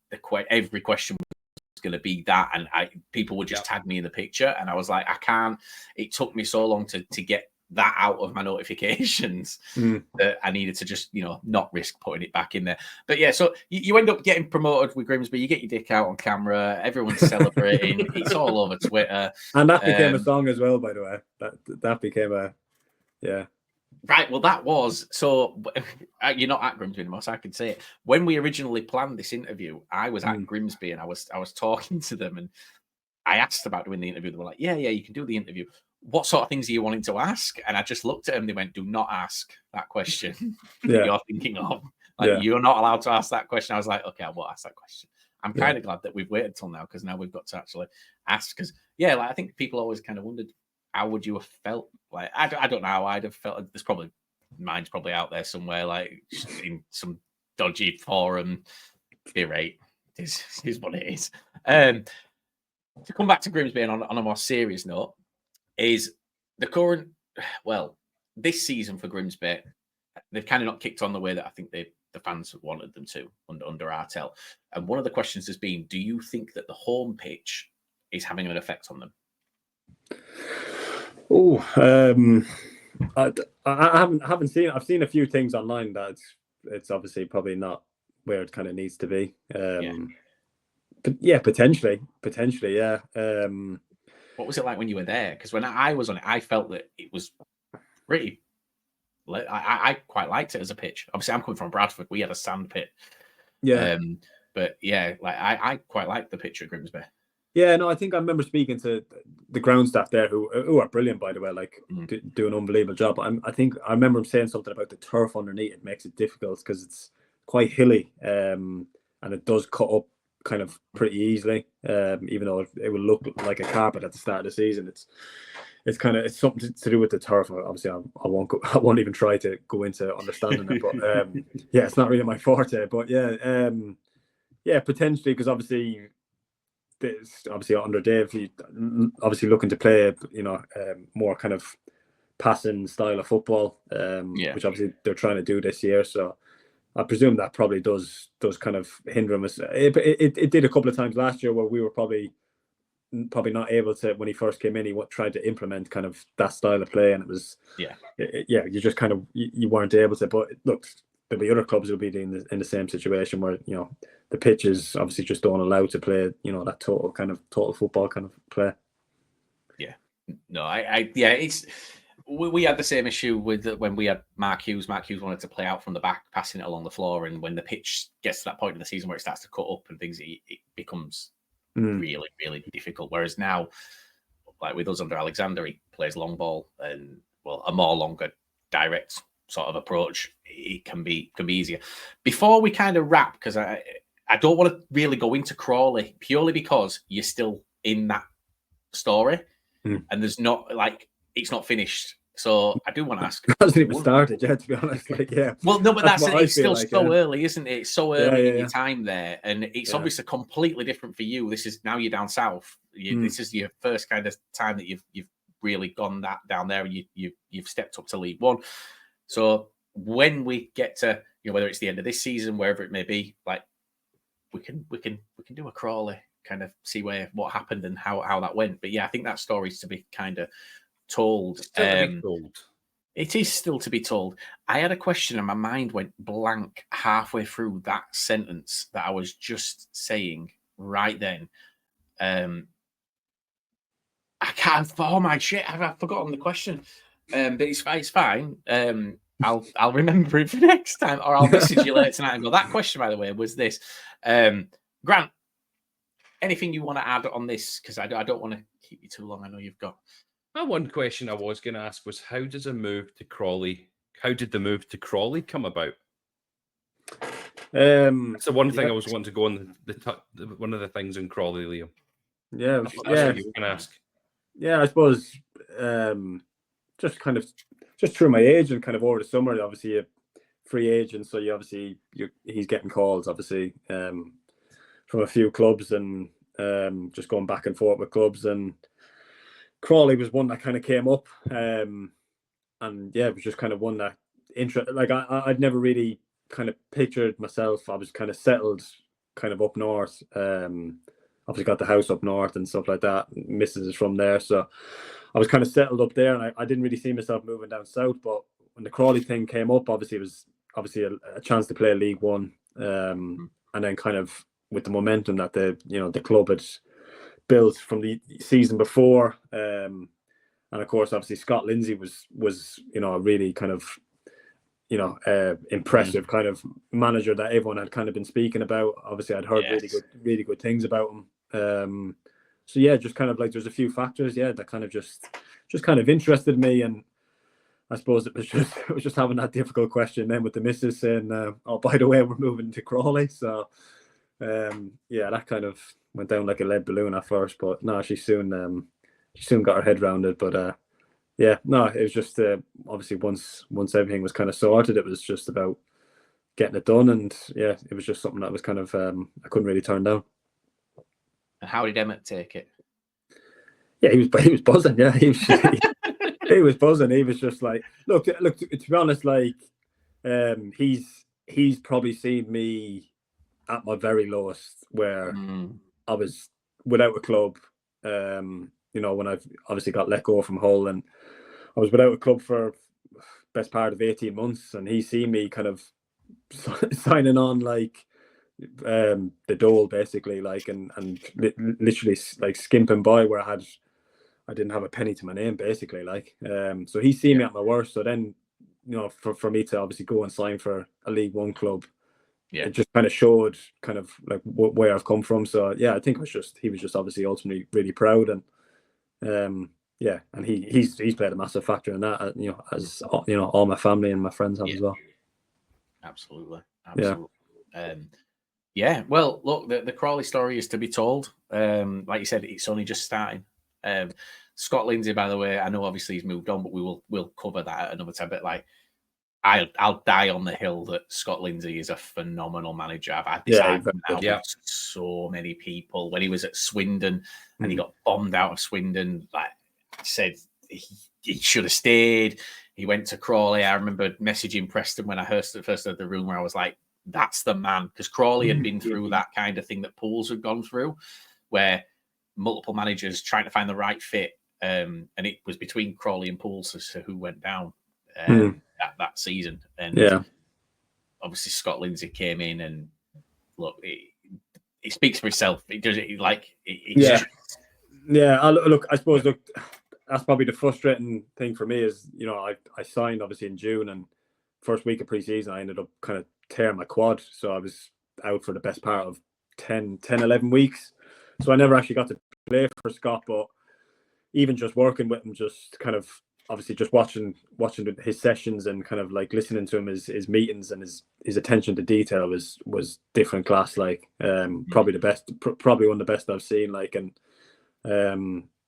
[SPEAKER 1] every question was going to be that, and people would just tag me in the picture, and I was like, I can't. It took me so long to get that out of my notifications that I needed to just not risk putting it back in there. But yeah, so you end up getting promoted with Grimsby. You get your dick out on camera. Everyone's celebrating. It's all over Twitter,
[SPEAKER 5] and that became a song as well. By the way, that became a
[SPEAKER 1] Right, well, that was so. You're not at Grimsby anymore, so I can say it. When we originally planned this interview, I was at Grimsby and I was talking to them, and I asked about doing the interview. They were like, "Yeah, you can do the interview. What sort of things are you wanting to ask?" And I just looked at them. They went, "Do not ask that question that you're thinking of. You're not allowed to ask that question." I was like, "Okay, I won't ask that question." I'm kind of glad that we've waited till now because now we've got to actually ask. Because I think people always kind of wondered, how would you have felt? Like, I don't know how I'd have felt. Mine's probably out there somewhere, like in some dodgy forum. You're right. This is what it is. To come back to Grimsby on a more serious note, is the current, well, this season for Grimsby, they've kind of not kicked on the way that I think the fans wanted them to under Artell. And one of the questions has been, do you think that the home pitch is having an effect on them?
[SPEAKER 5] I haven't seen. I've seen a few things online that it's obviously probably not where it kind of needs to be. But yeah, potentially, yeah.
[SPEAKER 1] What was it like when you were there? Because when I was on it, I felt that it was pretty. I quite liked it as a pitch. Obviously, I'm coming from Bradford. We had a sand pit.
[SPEAKER 5] Yeah.
[SPEAKER 1] But yeah, like I quite liked the pitch at Grimsby.
[SPEAKER 5] Yeah, no, I think I remember speaking to the ground staff there, who are brilliant, by the way, like do an unbelievable job. I think I remember him saying something about the turf underneath. It makes it difficult because it's quite hilly, and it does cut up kind of pretty easily. Even though it will look like a carpet at the start of the season, it's something to do with the turf. Obviously, I won't even try to go into understanding it, but yeah, it's not really my forte. But yeah, potentially, because obviously under Dave, he obviously looking to play, more kind of passing style of football, which obviously they're trying to do this year. So I presume that probably does kind of hinder him. It did a couple of times last year where we were probably not able to, when he first came in, he tried to implement kind of that style of play, and it was you just kind of you weren't able to. But look, there'll be other clubs who'll be in the same situation where the pitches obviously just don't allow to play that total football kind of play.
[SPEAKER 1] Yeah, no, it's we had the same issue with when we had Mark Hughes. Mark Hughes wanted to play out from the back, passing it along the floor, and when the pitch gets to that point in the season where it starts to cut up and things, it becomes really, really difficult. Whereas now, like with us under Alexander, he plays long ball and a more longer direct sort of approach. It can be easier. Before we kind of wrap, because I don't want to really go into Crawley purely because you're still in that story and there's not it's not finished. So I do want to ask.
[SPEAKER 5] It hasn't even started yet, to be honest.
[SPEAKER 1] Well, no, but it's still
[SPEAKER 5] like,
[SPEAKER 1] so early, isn't it? It's so early in your
[SPEAKER 5] yeah.
[SPEAKER 1] time there, and it's obviously completely different for you. This is now you're down south. This is your first kind of time that you've really gone down there, and you've stepped up to League One. So when we get to whether it's the end of this season, wherever it may be, like we can do a Crawley, kind of see what happened and how that went. But yeah, I think that story's to be kind of told. It is still to be told. I had a question and my mind went blank halfway through that sentence that I was just saying right then. I can't form my shit. I've forgotten the question. But it's fine. I'll remember it for next time, or I'll message you later tonight and go, that question, by the way, was this. Grant, anything you want to add on this? Because I don't want to keep you too long. I know you've got.
[SPEAKER 3] One question I was going to ask was, how did the move to Crawley come about? That's the one thing I was wanting to go on one of the things in Crawley, Liam.
[SPEAKER 5] Yeah,
[SPEAKER 3] That's what you were going to ask.
[SPEAKER 5] Yeah, I suppose just through my agent, kind of over the summer, obviously a free agent, so he's getting calls, obviously, from a few clubs, and just going back and forth with clubs, and Crawley was one that kind of came up, and yeah, it was just kind of one that like I'd never really kind of pictured myself. I was kind of settled kind of up north, obviously got the house up north and stuff like that. Mrs. is from there, so I was kind of settled up there, and I didn't really see myself moving down south. But when the Crawley thing came up, obviously it was a chance to play League One, and then kind of with the momentum that the club had built from the season before, and of course, obviously Scott Lindsay was a really kind of impressive kind of manager that everyone had kind of been speaking about. Obviously, I'd heard really good things about him. So yeah, just kind of like there's a few factors, that kind of just kind of interested me, and I suppose it was just having that difficult question then with the missus saying, "Oh, by the way, we're moving to Crawley." So that kind of went down like a lead balloon at first, but no, she soon got her head around it. But it was just obviously once everything was kind of sorted, it was just about getting it done. And yeah, it was just something that was kind of I couldn't really turn down.
[SPEAKER 1] And how did Emmett take it?
[SPEAKER 5] Yeah, he was buzzing. Yeah, he was buzzing. He was just like, look. To be honest, like, he's probably seen me at my very lowest, where I was without a club. When I've obviously got let go from Hull, and I was without a club for best part of 18 months, and he's seen me kind of signing on like the dole basically, like, and literally like skimping by where I didn't have a penny to my name basically, like, so he's seen me at my worst. So then, for me to obviously go and sign for a League One club, it just kind of showed kind of like where I've come from. So yeah, I think he was just obviously ultimately really proud, and and he's played a massive factor in that, as all my family and my friends have as well.
[SPEAKER 1] Absolutely. Well, look, the Crawley story is to be told. Like you said, it's only just starting. Scott Lindsay, by the way, I know obviously he's moved on, but we'll cover that at another time. But like, I'll die on the hill that Scott Lindsay is a phenomenal manager. I've had this argument out with so many people. When he was at Swindon and he got bombed out of Swindon, like I said, he should have stayed. He went to Crawley. I remember messaging Preston when I first heard the rumour. I was like, that's the man, because Crawley had been through that kind of thing that Pools had gone through, where multiple managers trying to find the right fit, and it was between Crawley and Pools as to who went down that season. And obviously Scott Lindsay came in, and look, he speaks for himself. He does it like
[SPEAKER 5] I suppose that's probably the frustrating thing for me is, I signed obviously in June, and first week of pre-season I ended up kind of tearing my quad, so I was out for the best part of 11 weeks. So I never actually got to play for Scott, but even just working with him, just kind of obviously just watching his sessions and kind of like listening to him, his meetings and his attention to detail was different class. Like, probably the best, probably one of the best I've seen. Like, and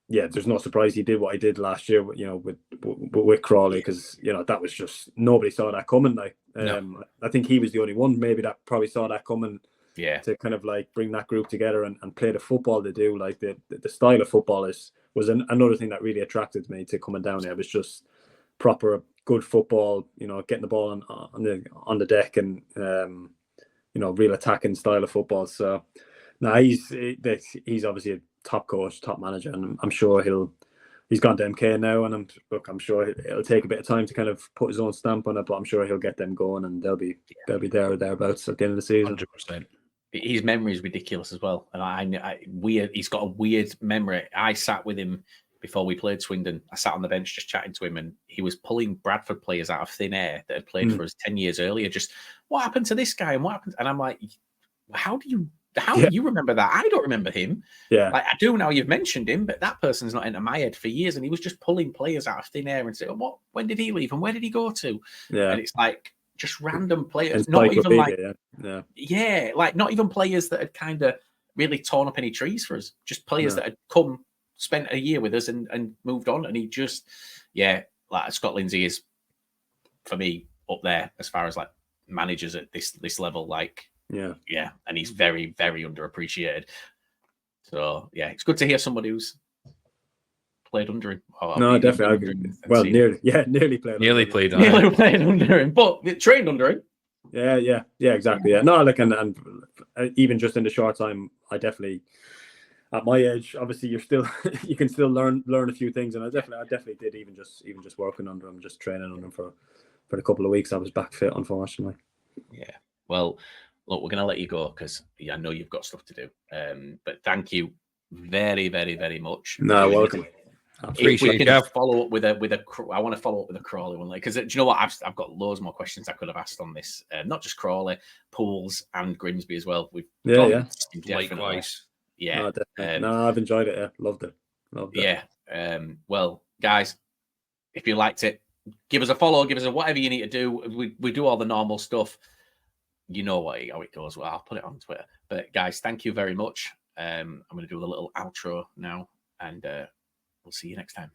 [SPEAKER 5] there's no surprise he did what he did last year, with Crawley, because that was just, nobody saw that coming. Like, I think he was the only one maybe that probably saw that coming. To kind of like bring that group together and play the football they do. Like the style of football was another thing that really attracted me to coming down here. It was just proper good football, getting the ball on the deck, and real attacking style of football. So now he's obviously a top coach, top manager, and I'm sure he's gone to MK now, and I'm sure it'll take a bit of time to kind of put his own stamp on it, but I'm sure he'll get them going, and they'll be there or thereabouts at the end of the season.
[SPEAKER 3] 100%.
[SPEAKER 1] His memory is ridiculous as well, and he's got a weird memory. I sat with him before we played Swindon. I sat on the bench just chatting to him, and he was pulling Bradford players out of thin air that had played for us 10 years earlier. Just, what happened to this guy, and what happened? And I'm like, how do you remember that? I don't remember him. Like, I do now you've mentioned him, but that person's not entered my head for years. And he was just pulling players out of thin air and saying, when did he leave and where did he go to? And it's like just random players, not even like like not even players that had kind of really torn up any trees for us, just players that had come, spent a year with us and moved on. And he just like Scott Lindsay is for me up there as far as like managers at this level, like and he's very, very underappreciated. So it's good to hear somebody who's played under him.
[SPEAKER 5] No, definitely. Nearly played
[SPEAKER 1] under him, but trained under him.
[SPEAKER 5] Yeah, exactly. Yeah, no, like, and even just in the short time, I definitely, at my age, obviously you can still learn a few things, and I definitely did, even just working under him, just training under him for a couple of weeks. I was back fit, unfortunately.
[SPEAKER 1] Yeah. Well, look, we're gonna let you go because I know you've got stuff to do. But thank you very, very, very much.
[SPEAKER 5] No, welcome.
[SPEAKER 1] Appreciate it. I want to follow up with a Crawley one, because do you know what? I've got loads more questions I could have asked on this. Not just Crawley, Pools, and Grimsby as well.
[SPEAKER 3] Likewise.
[SPEAKER 1] Yeah.
[SPEAKER 5] No, I've enjoyed it. Yeah, loved it.
[SPEAKER 1] Yeah. Well, guys, if you liked it, give us a follow, give us a whatever you need to do. We do all the normal stuff. You know how it goes. Well, I'll put it on Twitter. But guys, thank you very much. I'm going to do a little outro now, and we'll see you next time.